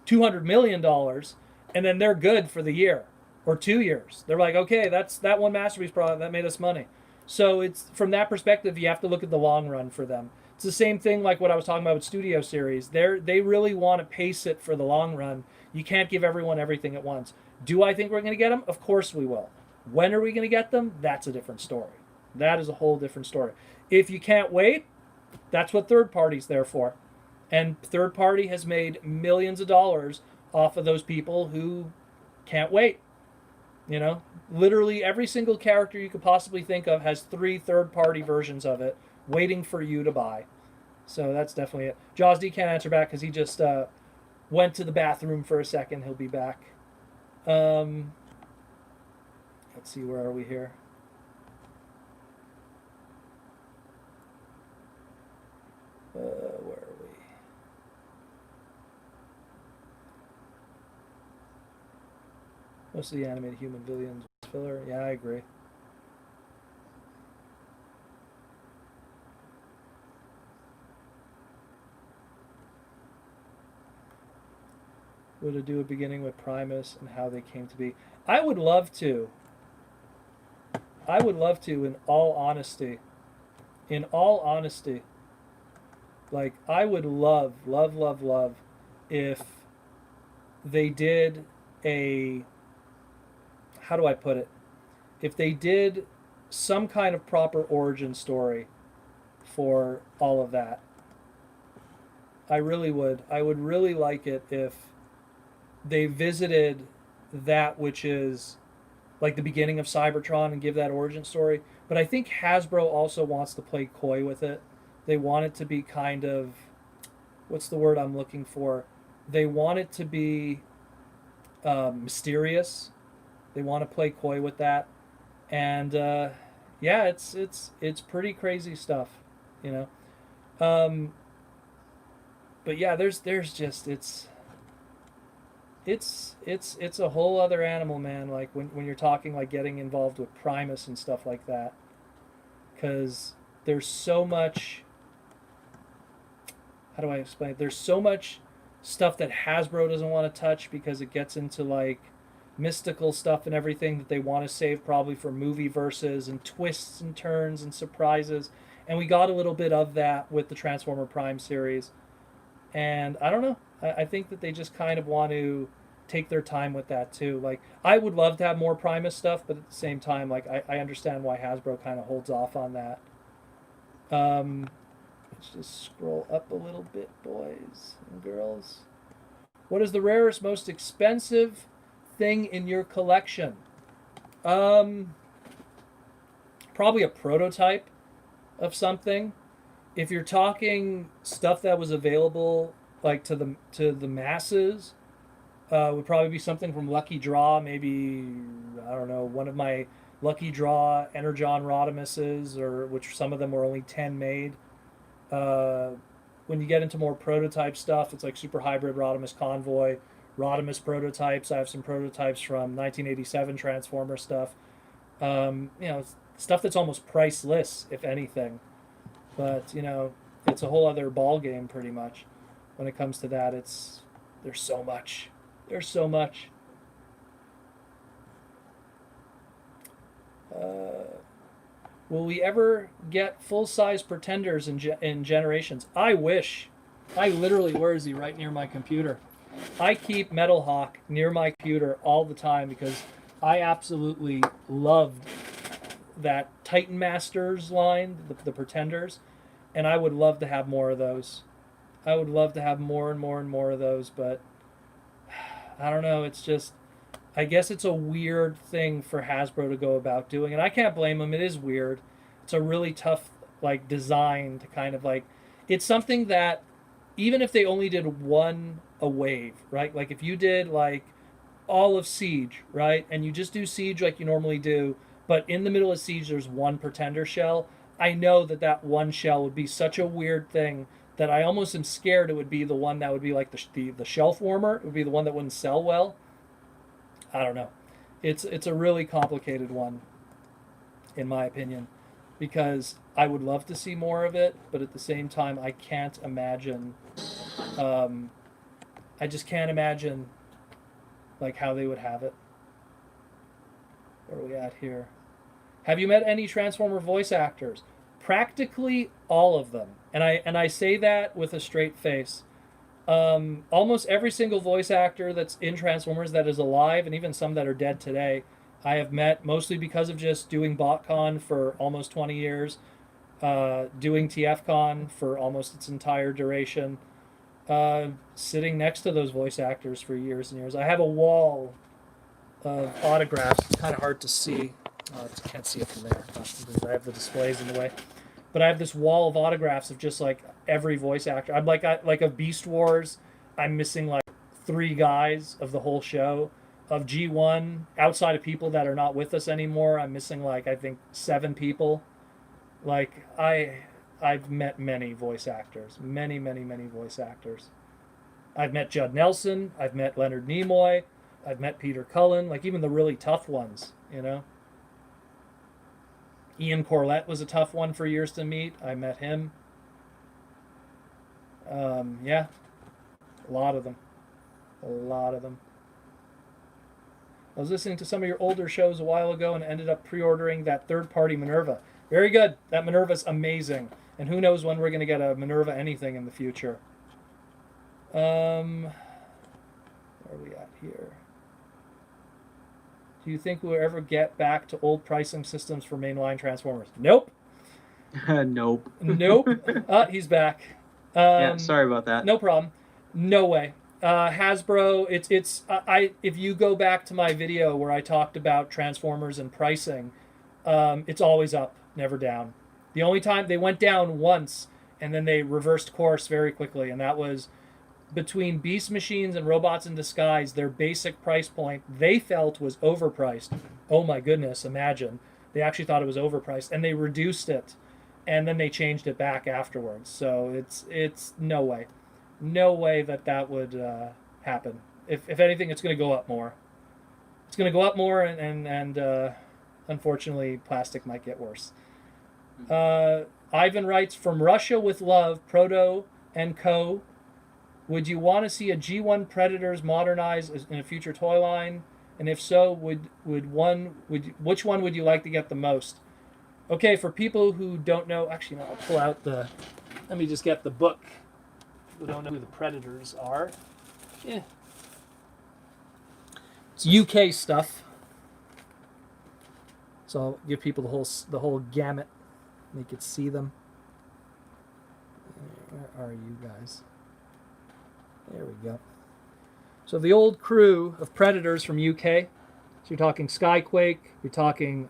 $200 million, and then they're good for the year or 2 years. They're like, okay, that's that one masterpiece product that made us money. So it's from that perspective, you have to look at the long run for them. It's the same thing like what I was talking about with Studio Series. They really want to pace it for the long run. You can't give everyone everything at once. Do I think we're going to get them? Of course we will. When are we going to get them? That's a different story. That is a whole different story. If you can't wait, that's what third party's there for. And third party has made millions of dollars off of those people who can't wait. Literally every single character you could possibly think of has 3 third-party versions of it waiting for you to buy. So that's definitely it. JawzD can't answer back because he just went to the bathroom for a second. He'll be back. Let's see, where are we here? Where are we? Most of the animated human villains was filler. Yeah, I agree. Would it do a beginning with Primus and how they came to be? I would love to. I would love to, in all honesty. In all honesty. Like, I would love if they did a... How do I put it? If they did some kind of proper origin story for all of that. I really would. I would really like it if they visited that which is like the beginning of Cybertron and give that origin story. But I think Hasbro also wants to play coy with it. They want it to be kind of, what's the word I'm looking for? They want it to be mysterious. They want to play coy with that. And yeah, it's pretty crazy stuff, but yeah, there's just it's a whole other animal, man. Like when you're talking like getting involved with Primus and stuff like that, because there's so much. How do I explain it? There's so much stuff that Hasbro doesn't want to touch because it gets into like mystical stuff and everything that they want to save probably for movie verses and twists and turns and surprises. And we got a little bit of that with the Transformer Prime series. And I don't know. I think that they just kind of want to take their time with that too. Like, I would love to have more Primus stuff, but at the same time, like, I understand why Hasbro kind of holds off on that. Let's just scroll up a little bit, boys and girls. What is the rarest, most expensive thing in your collection? Probably a prototype of something. If you're talking stuff that was available like to the masses, would probably be something from Lucky Draw. Maybe, I don't know, one of my Lucky Draw Energon Rodimuses, or which some of them were only 10 made. When you get into more prototype stuff, it's like Super Hybrid Rodimus Convoy, Rodimus prototypes. I have some prototypes from 1987 Transformer stuff. Stuff that's almost priceless, if anything. But it's a whole other ball game pretty much. When it comes to that, there's so much. There's so much. will we ever get full-size Pretenders in Generations? I wish. I literally, where is he? Right near my computer. I keep Metal Hawk near my computer all the time because I absolutely loved that Titan Masters line, the Pretenders, and I would love to have more of those. I would love to have more and more and more of those, but I don't know. It's just, I guess it's a weird thing for Hasbro to go about doing, and I can't blame them. It is weird. It's a really tough like design to kind of like. It's something that even if they only did one a wave, right? Like if you did like all of Siege, right, and you just do Siege like you normally do, but in the middle of Siege there's one Pretender shell. I know that that one shell would be such a weird thing that I almost am scared it would be the one that would be like the shelf warmer. It would be the one that wouldn't sell well. I don't know. It's a really complicated one, in my opinion, because I would love to see more of it, but at the same time, I can't imagine. I just can't imagine, like how they would have it. Where are we at here? Have you met any Transformer voice actors? Practically all of them, and I say that with a straight face. Almost every single voice actor that's in Transformers that is alive, and even some that are dead today, I have met, mostly because of just doing BotCon for almost 20 years, doing TFCon for almost its entire duration, sitting next to those voice actors for years and years. I have a wall of autographs. It's kind of hard to see. I can't see it from there because I have the displays in the way. But I have this wall of autographs of just like every voice actor. I'm like of Beast Wars, I'm missing like 3 guys of the whole show. Of G1, outside of people that are not with us anymore, I'm missing like I think 7 people. Like I've met many voice actors, many voice actors. I've met Judd Nelson, I've met Leonard Nimoy, I've met Peter Cullen, like even the really tough ones, you know. Ian Corlett was a tough one for years to meet. I met him. Yeah, a lot of them. I was listening to some of your older shows a while ago and ended up pre-ordering that third-party Minerva. Very good. That Minerva's amazing. And who knows when we're going to get a Minerva anything in the future. Where are we at here? Do you think we'll ever get back to old pricing systems for mainline Transformers? Nope. Nope. Nope. He's back. Yeah, sorry about that. No problem. No way. Hasbro, if you go back to my video where I talked about Transformers and pricing, it's always up, never down. The only time they went down once, and then they reversed course very quickly, and that was between Beast Machines and Robots in Disguise. Their basic price point they felt was overpriced. Oh my goodness, imagine. They actually thought it was overpriced, and they reduced it, and then they changed it back afterwards. So it's no way. No way that would happen. If anything, it's going to go up more. It's going to go up more, and unfortunately, plastic might get worse. Ivan writes, from Russia with love, Proto and Co. Would you want to see a G1 Predators modernized in a future toy line? And if so, which one would you like to get the most? Okay, for people who don't know, actually, no, I'll pull out let me just get the book. Who don't know who the Predators are. Yeah. It's UK stuff. So I'll give people the whole gamut. They could see them. Where are you guys? There we go. So the old crew of Predators from UK. So you're talking Skyquake. You're talking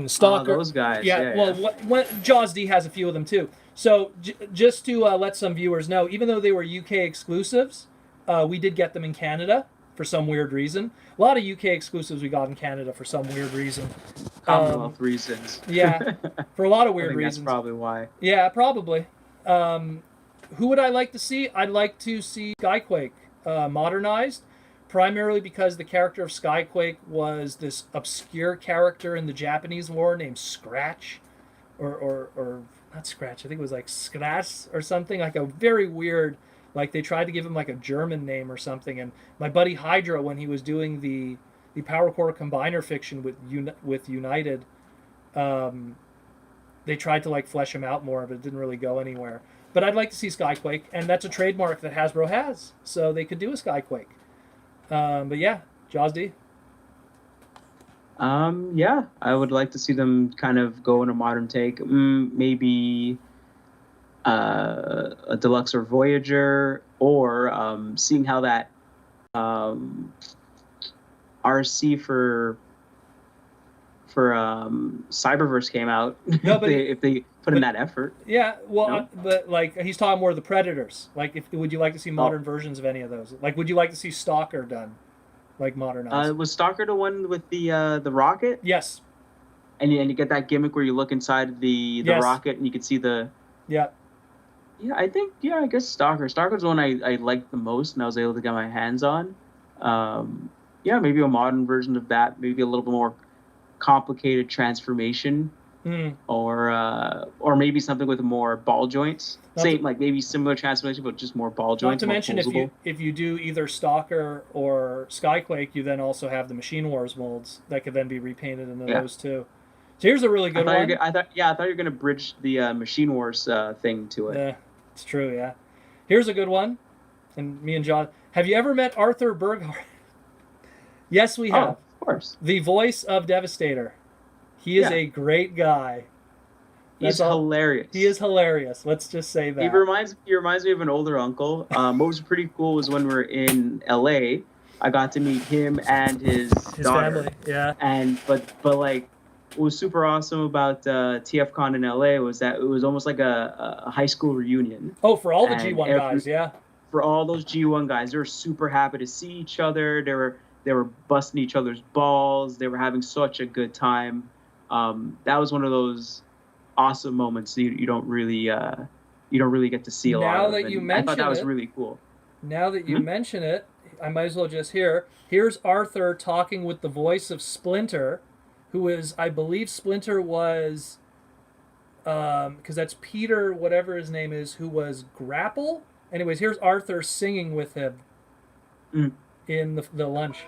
Stalker. Those guys. Yeah. Well, JawzD has a few of them too. So just to let some viewers know, even though they were UK exclusives, we did get them in Canada for some weird reason. A lot of UK exclusives we got in Canada for some weird reason. Commonwealth reasons. Yeah, for a lot of weird reasons. That's probably why. Yeah, probably. Who would I like to see? I'd like to see Skyquake modernized, primarily because the character of Skyquake was this obscure character in the Japanese war named Scratch, or not Scratch. I think it was like Skras or something, like a very weird. Like they tried to give him like a German name or something. And my buddy Hydra, when he was doing the the Power Core Combiner fiction with United. They tried to like flesh him out more, but it didn't really go anywhere. But I'd like to see Skyquake, and that's a trademark that Hasbro has, so they could do a Skyquake. But yeah, JawzD. Yeah, I would like to see them kind of go in a modern take. Maybe a Deluxe or Voyager, or seeing how that RC for Cyberverse came out. No, but if they put in that effort. Yeah, well, No? but like he's talking more of the Predators. Like, would you like to see modern versions of any of those? Like, would you like to see Stalker done, like modernized? Was Stalker the one with the rocket? Yes. And you get that gimmick where you look inside the Yes. rocket and you can see the. Yeah. Yeah, I think I guess Stalker. Stalker's the one I liked the most, and I was able to get my hands on. Yeah, maybe a modern version of that. Maybe a little bit more complicated transformation, or maybe something with more ball joints. Like maybe similar transformation, but just more ball joints. Not to mention, if you do either Stalker or Skyquake, you then also have the Machine Wars molds that could then be repainted into those too. So here's a really good one. I thought you were gonna bridge the Machine Wars thing to it. Yeah, it's true. Yeah, here's a good one. And me and John, have you ever met Arthur Burghardt? Yes, we have. Of course. The voice of Devastator. He is a great guy. He's hilarious. He is hilarious. Let's just say that. He reminds me of an older uncle. What was pretty cool was when we were in LA, I got to meet him and his daughter. Family. Yeah. And but like what was super awesome about TFCon in LA was that it was almost like a high school reunion. Oh, for all the G1 guys, yeah. For all those G1 guys, they were super happy to see each other. They were busting each other's balls. They were having such a good time. That was one of those awesome moments that you don't really get to see a lot of. Now that you mention it, I thought that was really cool. Now that you mention it, I might as well just here's Arthur talking with the voice of Splinter, who is, I believe Splinter was, because that's Peter, whatever his name is, who was Grapple. Anyways, here's Arthur singing with him in the lunch.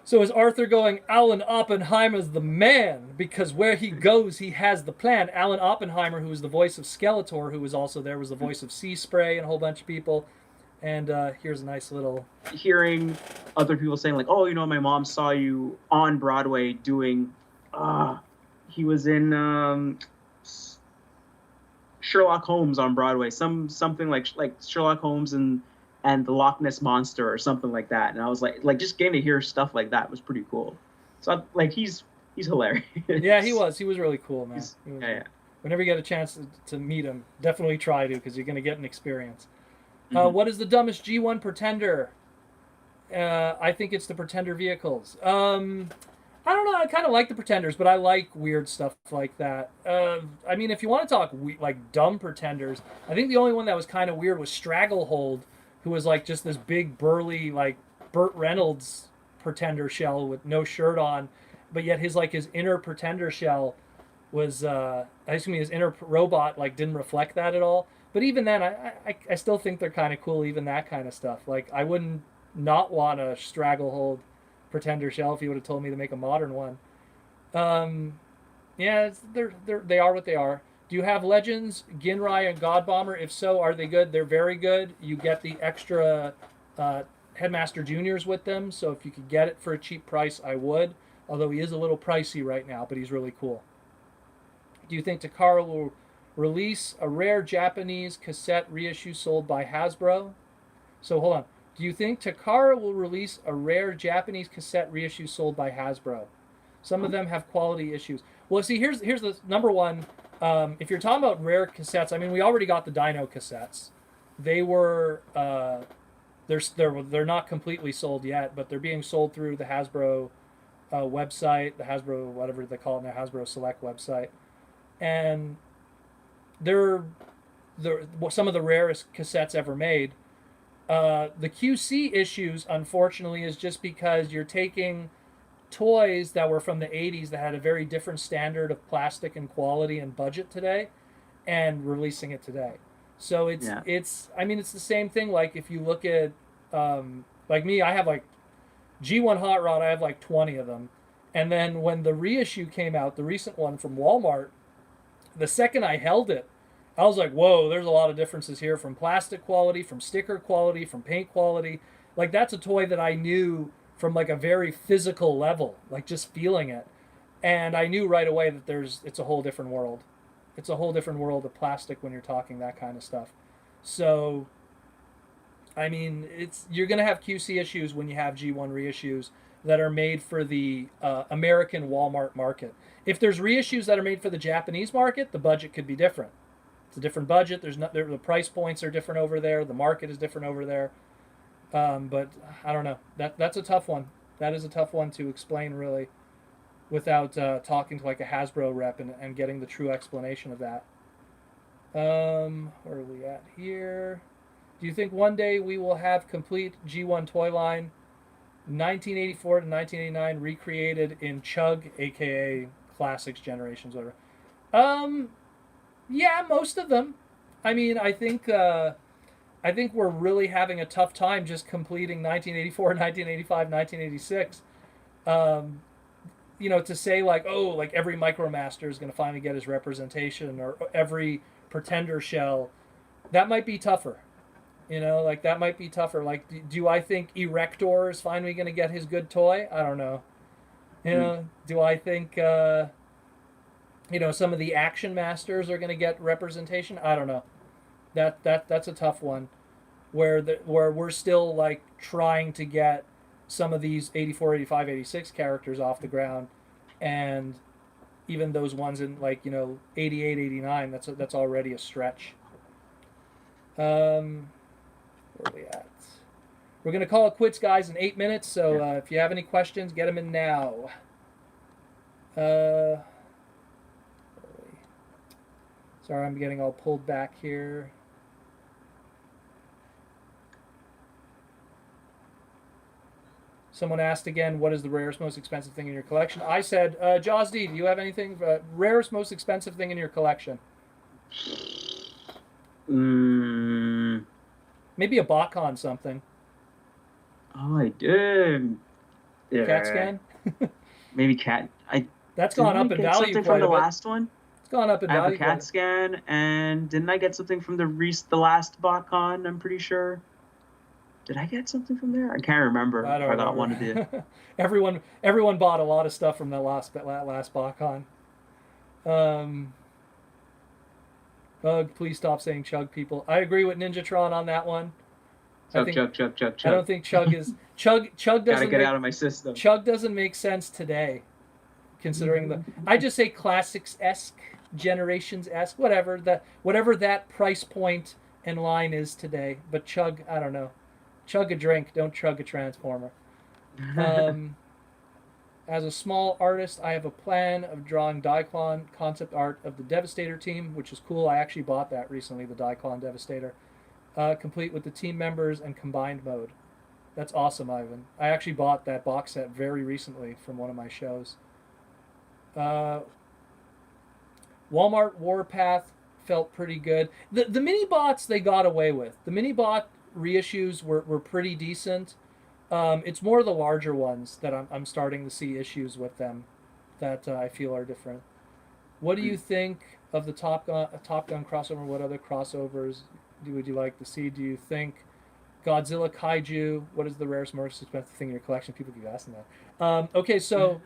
So is Arthur going, Alan Oppenheimer's the man, because where he goes, he has the plan. Alan Oppenheimer, who was the voice of Skeletor, who was also there, was the voice of Sea Spray and a whole bunch of people. And here's a nice little... Hearing other people saying, like, oh, my mom saw you on Broadway doing... he was in Sherlock Holmes on Broadway. Something like Sherlock Holmes and the Loch Ness Monster or something like that. And I was like just getting to hear stuff like that was pretty cool. So he's hilarious. Yeah, he was really cool, man. Yeah. Whenever you get a chance to meet him, definitely try to, because you're going to get an experience. What is the dumbest G1 Pretender? I think it's the Pretender vehicles. I don't know. I kind of like the Pretenders, but I like weird stuff like that. I mean, if you want to talk like dumb Pretenders, I think the only one that was kind of weird was Stragglehold, who was like just this big burly like Burt Reynolds Pretender shell with no shirt on, but yet his inner Pretender shell was his inner robot like didn't reflect that at all. But even then, I still think they're kind of cool. Even that kind of stuff. Like I wouldn't not want a Stragglehold Pretender shell if you would have told me to make a modern one. Yeah, they are what they are. Do you have Legends, Ginrai, and Godbomber? If so, are they good? They're very good. You get the extra Headmaster Juniors with them, so if you could get it for a cheap price, I would. Although he is a little pricey right now, but he's really cool. Do you think Takara will release a rare Japanese cassette reissue sold by Hasbro? So hold on. Do you think Takara will release a rare Japanese cassette reissue sold by Hasbro? Some of them have quality issues. Well, see, here's the number one. If you're talking about rare cassettes, I mean, we already got the Dino cassettes. They were they're not completely sold yet, but they're being sold through the Hasbro website, the Hasbro whatever they call it, their Hasbro Select website, and they're some of the rarest cassettes ever made. The QC issues, unfortunately, is just because you're taking toys that were from the 80s that had a very different standard of plastic and quality and budget today and releasing it today. So it's I mean, it's the same thing. Like if you look at like me, I have like G1 Hot Rod, I have like 20 of them. And then when the reissue came out, the recent one from Walmart, the second I held it, I was like, whoa, there's a lot of differences here from plastic quality, from sticker quality, from paint quality. Like that's a toy that I knew from like a very physical level, like just feeling it. And I knew right away that it's a whole different world. It's a whole different world of plastic when you're talking that kind of stuff. So I mean, you're going to have QC issues when you have G1 reissues that are made for the American Walmart market. If there's reissues that are made for the Japanese market, the budget could be different. It's a different budget. The price points are different over there. The market is different over there. But I don't know. That's a tough one. That is a tough one to explain really, without talking to like a Hasbro rep and getting the true explanation of that. Where are we at here? Do you think one day we will have complete G1 toy line, 1984 to 1989, recreated in Chug, aka Classics Generations, whatever? Yeah, most of them. I mean, I think we're really having a tough time just completing 1984, 1985, 1986. You know, to say like, oh, like every Micromaster is going to finally get his representation, or every Pretender shell, that might be tougher. You know, like that might be tougher. Like, do I think Erector is finally going to get his good toy? I don't know. You know, do I think you know, some of the Action Masters are going to get representation? I don't know. That's a tough one, where we're still like trying to get some of these 84, 85, 86 characters off the ground, and even those ones in like, you know, 88, 89. That's already a stretch. Where are we at? We're going to call it quits, guys, in 8 minutes. So if you have any questions, get them in now. Sorry, I'm getting all pulled back here. Someone asked again, what is the rarest, most expensive thing in your collection? I said, JawzD, do you have anything? Rarest, most expensive thing in your collection? Maybe a Bakon something. Oh, I did. Yeah. Cat scan? Maybe cat. That's gone up in value something quite from the a bit. last one. It's gone up in value. I have a cat scan, and didn't I get something from the last Bakon? I'm pretty sure. Did I get something from there? I can't remember. I don't remember. Got one of the. Everyone bought a lot of stuff from that last Bakon. Please stop saying Chug, people. I agree with Ninjatron on that one. Chug. I don't think Chug is Chug doesn't. Gotta get out of my system. Chug doesn't make sense today, considering I just say Classics-esque, Generations-esque, whatever that price point and line is today. But Chug, I don't know. Chug a drink, don't chug a transformer. As a small artist, I have a plan of drawing Diaclon concept art of the Devastator team, which is cool. I actually bought that recently, the Diaclon Devastator, complete with the team members and combined mode. That's awesome, Ivan. I actually bought that box set very recently from one of my shows. Walmart Warpath felt pretty good. The mini bots they got away with. The mini bot reissues were pretty decent. It's more the larger ones that I'm starting to see issues with them that I feel are different. What do you think of the Top Gun crossover? What other crossovers would you like to see? Do you think Godzilla Kaiju? What is the rarest, most expensive thing in your collection? People keep asking that. Okay, so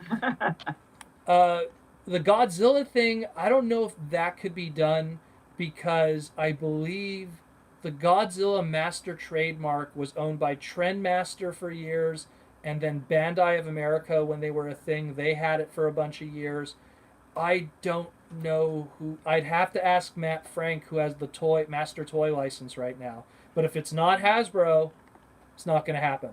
the Godzilla thing, I don't know if that could be done because I believe the Godzilla master trademark was owned by Trendmaster for years, and then Bandai of America, when they were a thing, they had it for a bunch of years. I don't know who. I'd have to ask Matt Frank, who has the master toy license right now. But if it's not Hasbro, it's not going to happen.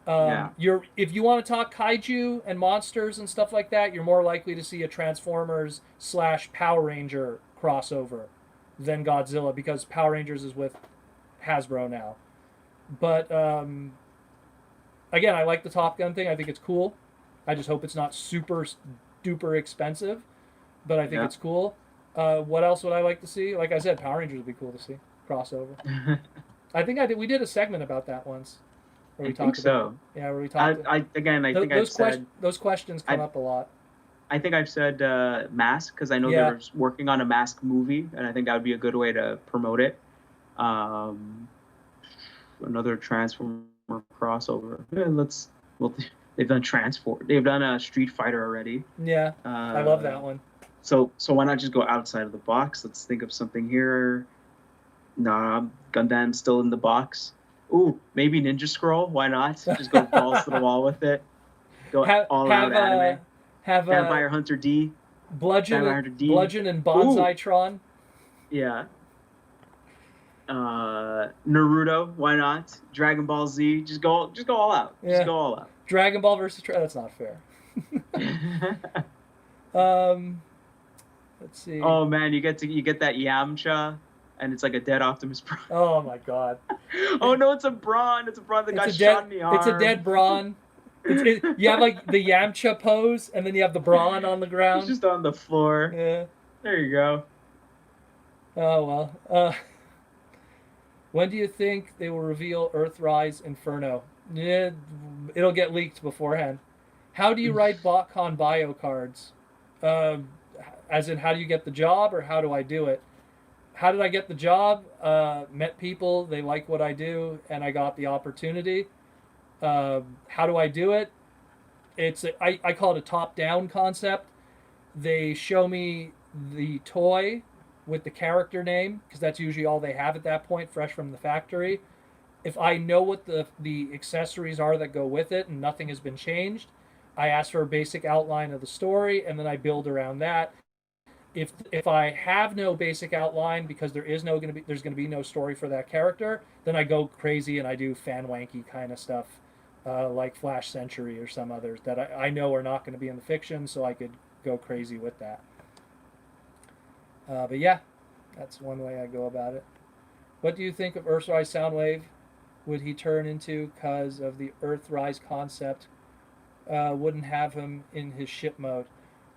If you want to talk kaiju and monsters and stuff like that, you're more likely to see a Transformers / Power Ranger crossover than Godzilla, because Power Rangers is with Hasbro now. But again, I like the Top Gun thing. I think it's cool. I just hope it's not super duper expensive, but I think it's cool. What else would I like to see? Like I said, Power Rangers would be cool to see crossover. I think we did a segment about that once. Where we I think talked so. about, yeah, where we talked. I think I've said those questions come up a lot. I think I've said Mask because I know they were working on a Mask movie, and I think that would be a good way to promote it. Another Transformer crossover. Yeah, they've done Transform. They've done a Street Fighter already. Yeah, I love that one. So why not just go outside of the box? Let's think of something here. Nah, Gundam's still in the box. Ooh, maybe Ninja Scroll. Why not? Just go balls to the wall with it. Go all out anime. Vampire Hunter D. Bludgeon and Banzai-tron. Yeah. Naruto. Why not? Dragon Ball Z. Just go all out. Yeah. Just go all out. Dragon Ball versus that's not fair. Let's see. Oh man, you get that Yamcha, and it's like a dead Optimus Prime. Oh my god. Oh no, it's a Brawn. It's a Brawn that got shot in the arm. It's a dead Brawn. You have like the Yamcha pose, and then you have the Brawn on the ground. It's just on the floor. Yeah. There you go. Oh well. When do you think they will reveal Earthrise Inferno? Yeah, it'll get leaked beforehand. How do you write BotCon bio cards? As in, how do you get the job, or how do I do it? How did I get the job? Met people, they like what I do, and I got the opportunity. How do I do it? I call it a top-down concept. They show me the toy with the character name, because that's usually all they have at that point, fresh from the factory. If I know what the accessories are that go with it and nothing has been changed, I ask for a basic outline of the story, and then I build around that. If I have no basic outline because there's going to be no story for that character, then I go crazy and I do fan wanky kind of stuff, like Flash Century or some others that I know are not going to be in the fiction, so I could go crazy with that. But yeah, that's one way I go about it. What do you think of Earthrise Soundwave? Would he turn into, because of the Earthrise concept, wouldn't have him in his ship mode?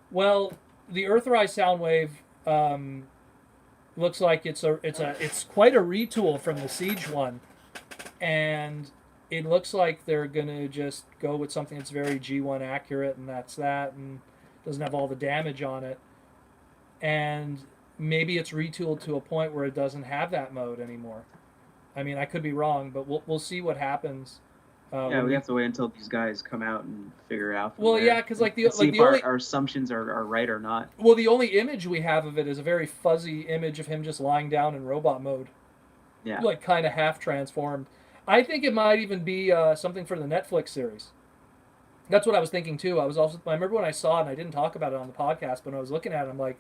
Well, the Earthrise Soundwave looks like it's quite a retool from the Siege one, and it looks like they're gonna just go with something that's very G1 accurate, and that's that, and doesn't have all the damage on it, and maybe it's retooled to a point where it doesn't have that mode anymore. I mean, I could be wrong, but we'll see what happens. We have to wait until these guys come out and figure it out. Well, yeah, because our assumptions are right or not. Well, the only image we have of it is a very fuzzy image of him just lying down in robot mode. Yeah. Like kind of half transformed. I think it might even be something for the Netflix series. That's what I was thinking too. I remember when I saw it, and I didn't talk about it on the podcast, but when I was looking at it, I'm like,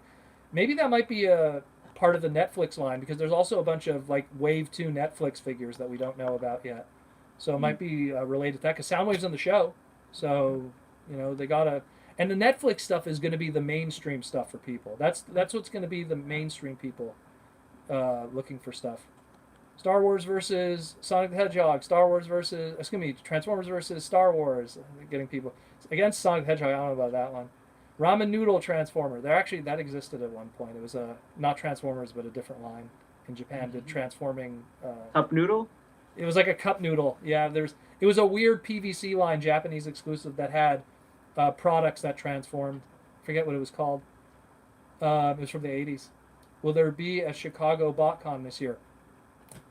maybe that might be a part of the Netflix line, because there's also a bunch of like Wave 2 Netflix figures that we don't know about yet. So it might be related to that, because Soundwave's on the show. So, they gotta... And the Netflix stuff is going to be the mainstream stuff for people. That's what's going to be the mainstream people looking for stuff. Star Wars versus Sonic the Hedgehog. Transformers versus Star Wars. Getting people... Against Sonic the Hedgehog, I don't know about that one. Ramen Noodle Transformer. That existed at one point. It was not Transformers, but a different line in Japan. Did transforming... Cup Noodle? It was like a cup noodle. Yeah, it was a weird PVC line, Japanese exclusive, that had products that transformed. Forget what it was called. It was from the 80s. Will there be a Chicago BotCon this year?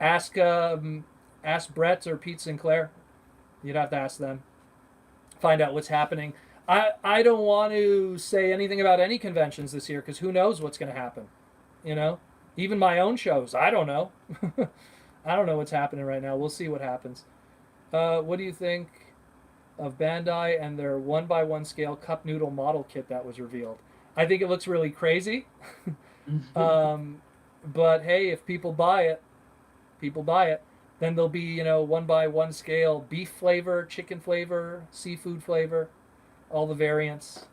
Ask Brett or Pete Sinclair. You'd have to ask them. Find out what's happening. I don't want to say anything about any conventions this year, because who knows what's going to happen. Even my own shows, I don't know. I don't know what's happening right now. We'll see what happens. What do you think of Bandai and their 1x1 scale cup noodle model kit that was revealed? I think it looks really crazy. But hey, if people buy it, then there'll be, 1x1 scale beef flavor, chicken flavor, seafood flavor, all the variants.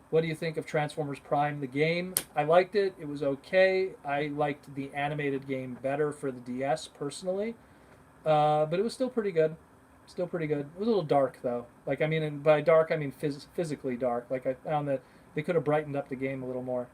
What do you think of Transformers Prime, the game? I liked it. It was okay. I liked the animated game better for the DS, personally. but it was still pretty good. Still pretty good. It was a little dark though. Like I mean, and by dark I mean physically dark. Like I found that they could have brightened up the game a little more.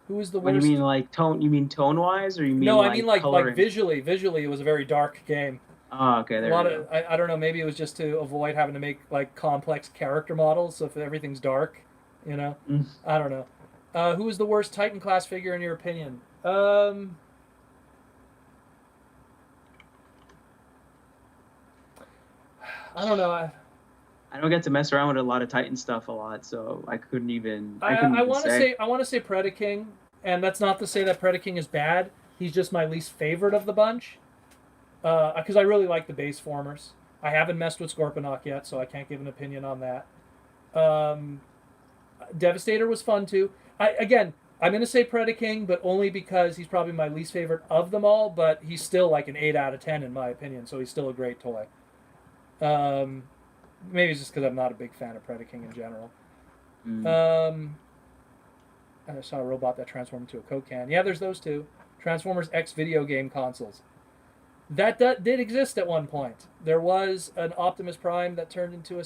Who was the When worst? you mean like tone, you mean tone wise, or you mean No, like I mean like coloring? visually. Visually, it was a very dark game. Oh, okay, A there lot we of go. I don't know. Maybe it was just to avoid having to make like complex character models. So if everything's dark, you know, Mm. I don't know. Who was the worst Titan class figure in your opinion? I don't know. I don't get to mess around with a lot of Titan stuff a lot, so I couldn't even. I want to say I want to say Predaking, and that's not to say that Predaking is bad. He's just my least favorite of the bunch, because I really like the base formers. I haven't messed with Scorponok yet, so I can't give an opinion on that. Devastator was fun too. I'm gonna say Predaking, but only because he's probably my least favorite of them all. But he's still like an 8 out of 10 in my opinion, so he's still a great toy. Maybe it's just because I'm not a big fan of Predaking in general. I saw a robot that transformed into a Coke can. Yeah, there's those two. Transformers X video game consoles. That did exist at one point. There was an Optimus Prime that turned into a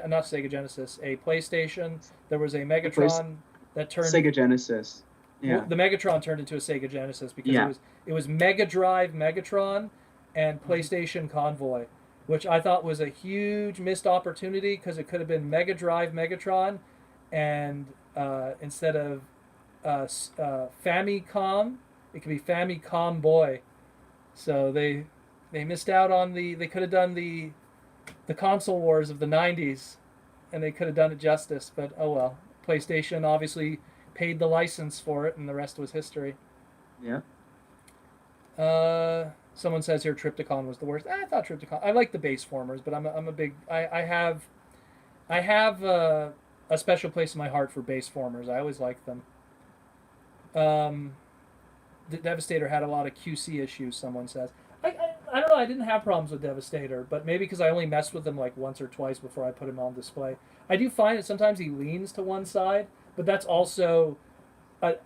not Sega Genesis, a PlayStation. There was a Megatron that turned Sega Genesis. Yeah. The Megatron turned into a Sega Genesis because it was Mega Drive Megatron and PlayStation Convoy, which I thought was a huge missed opportunity because it could have been Mega Drive Megatron, and instead of Famicom, it could be Famicom Boy. So they missed out on they could have done the console wars of the 90s, and they could have done it justice, but oh well. PlayStation obviously paid the license for it, and the rest was history. Yeah. Someone says here Trypticon was the worst. I thought Trypticon. I like the base formers, but I'm a big. I have a special place in my heart for base formers. I always liked them. The Devastator had a lot of QC issues. Someone says. I don't know. I didn't have problems with Devastator, but maybe because I only messed with him like once or twice before I put him on display. I do find that sometimes he leans to one side, but that's also a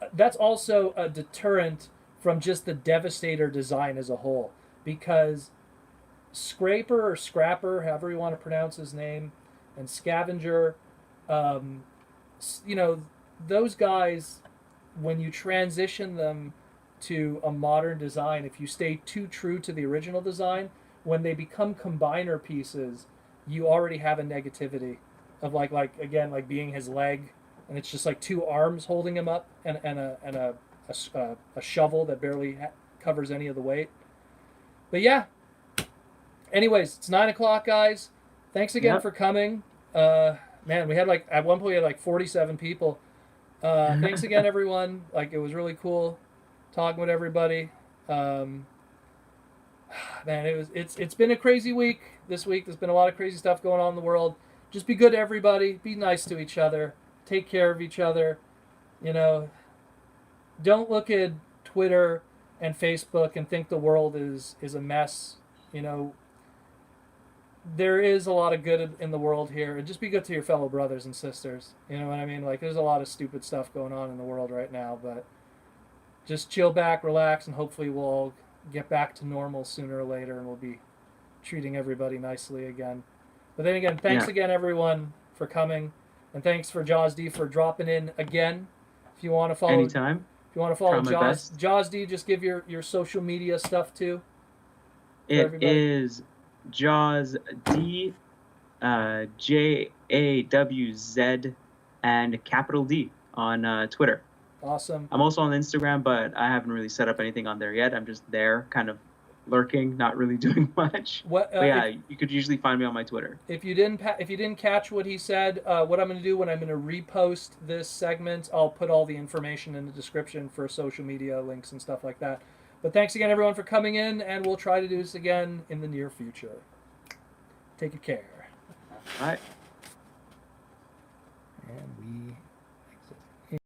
deterrent from just the Devastator design as a whole, because Scraper or Scrapper, however you want to pronounce his name, and Scavenger, those guys, when you transition them to a modern design, if you stay too true to the original design, when they become combiner pieces, you already have a negativity of like being his leg, and it's just like two arms holding him up and a shovel that barely covers any of the weight. But yeah. Anyways, it's 9:00, guys. Thanks again for coming. Man, we had at one point we had 47 people. Thanks again, everyone. It was really cool talking with everybody. Man, it's been a crazy week this week. There's been a lot of crazy stuff going on in the world. Just be good to everybody. Be nice to each other. Take care of each other. Don't look at Twitter and Facebook and think the world is a mess. There is a lot of good in the world here. And just be good to your fellow brothers and sisters. You know what I mean? There's a lot of stupid stuff going on in the world right now, but just chill back, relax, and hopefully we'll all get back to normal sooner or later, and we'll be treating everybody nicely again. But then again, thanks again, everyone, for coming, and thanks for JawzD for dropping in again. If you want to follow, anytime. If you want to follow JawzD, just give your social media stuff too. It is JawzD, JAWZ, and capital D on Twitter. Awesome. I'm also on Instagram, but I haven't really set up anything on there yet. I'm just there, kind of lurking, not really doing much. But yeah, you could usually find me on my Twitter. If you didn't catch what he said, what I'm going to do when I'm going to repost this segment, I'll put all the information in the description for social media links and stuff like that. But thanks again, everyone, for coming in, and we'll try to do this again in the near future. Take care. All right. And we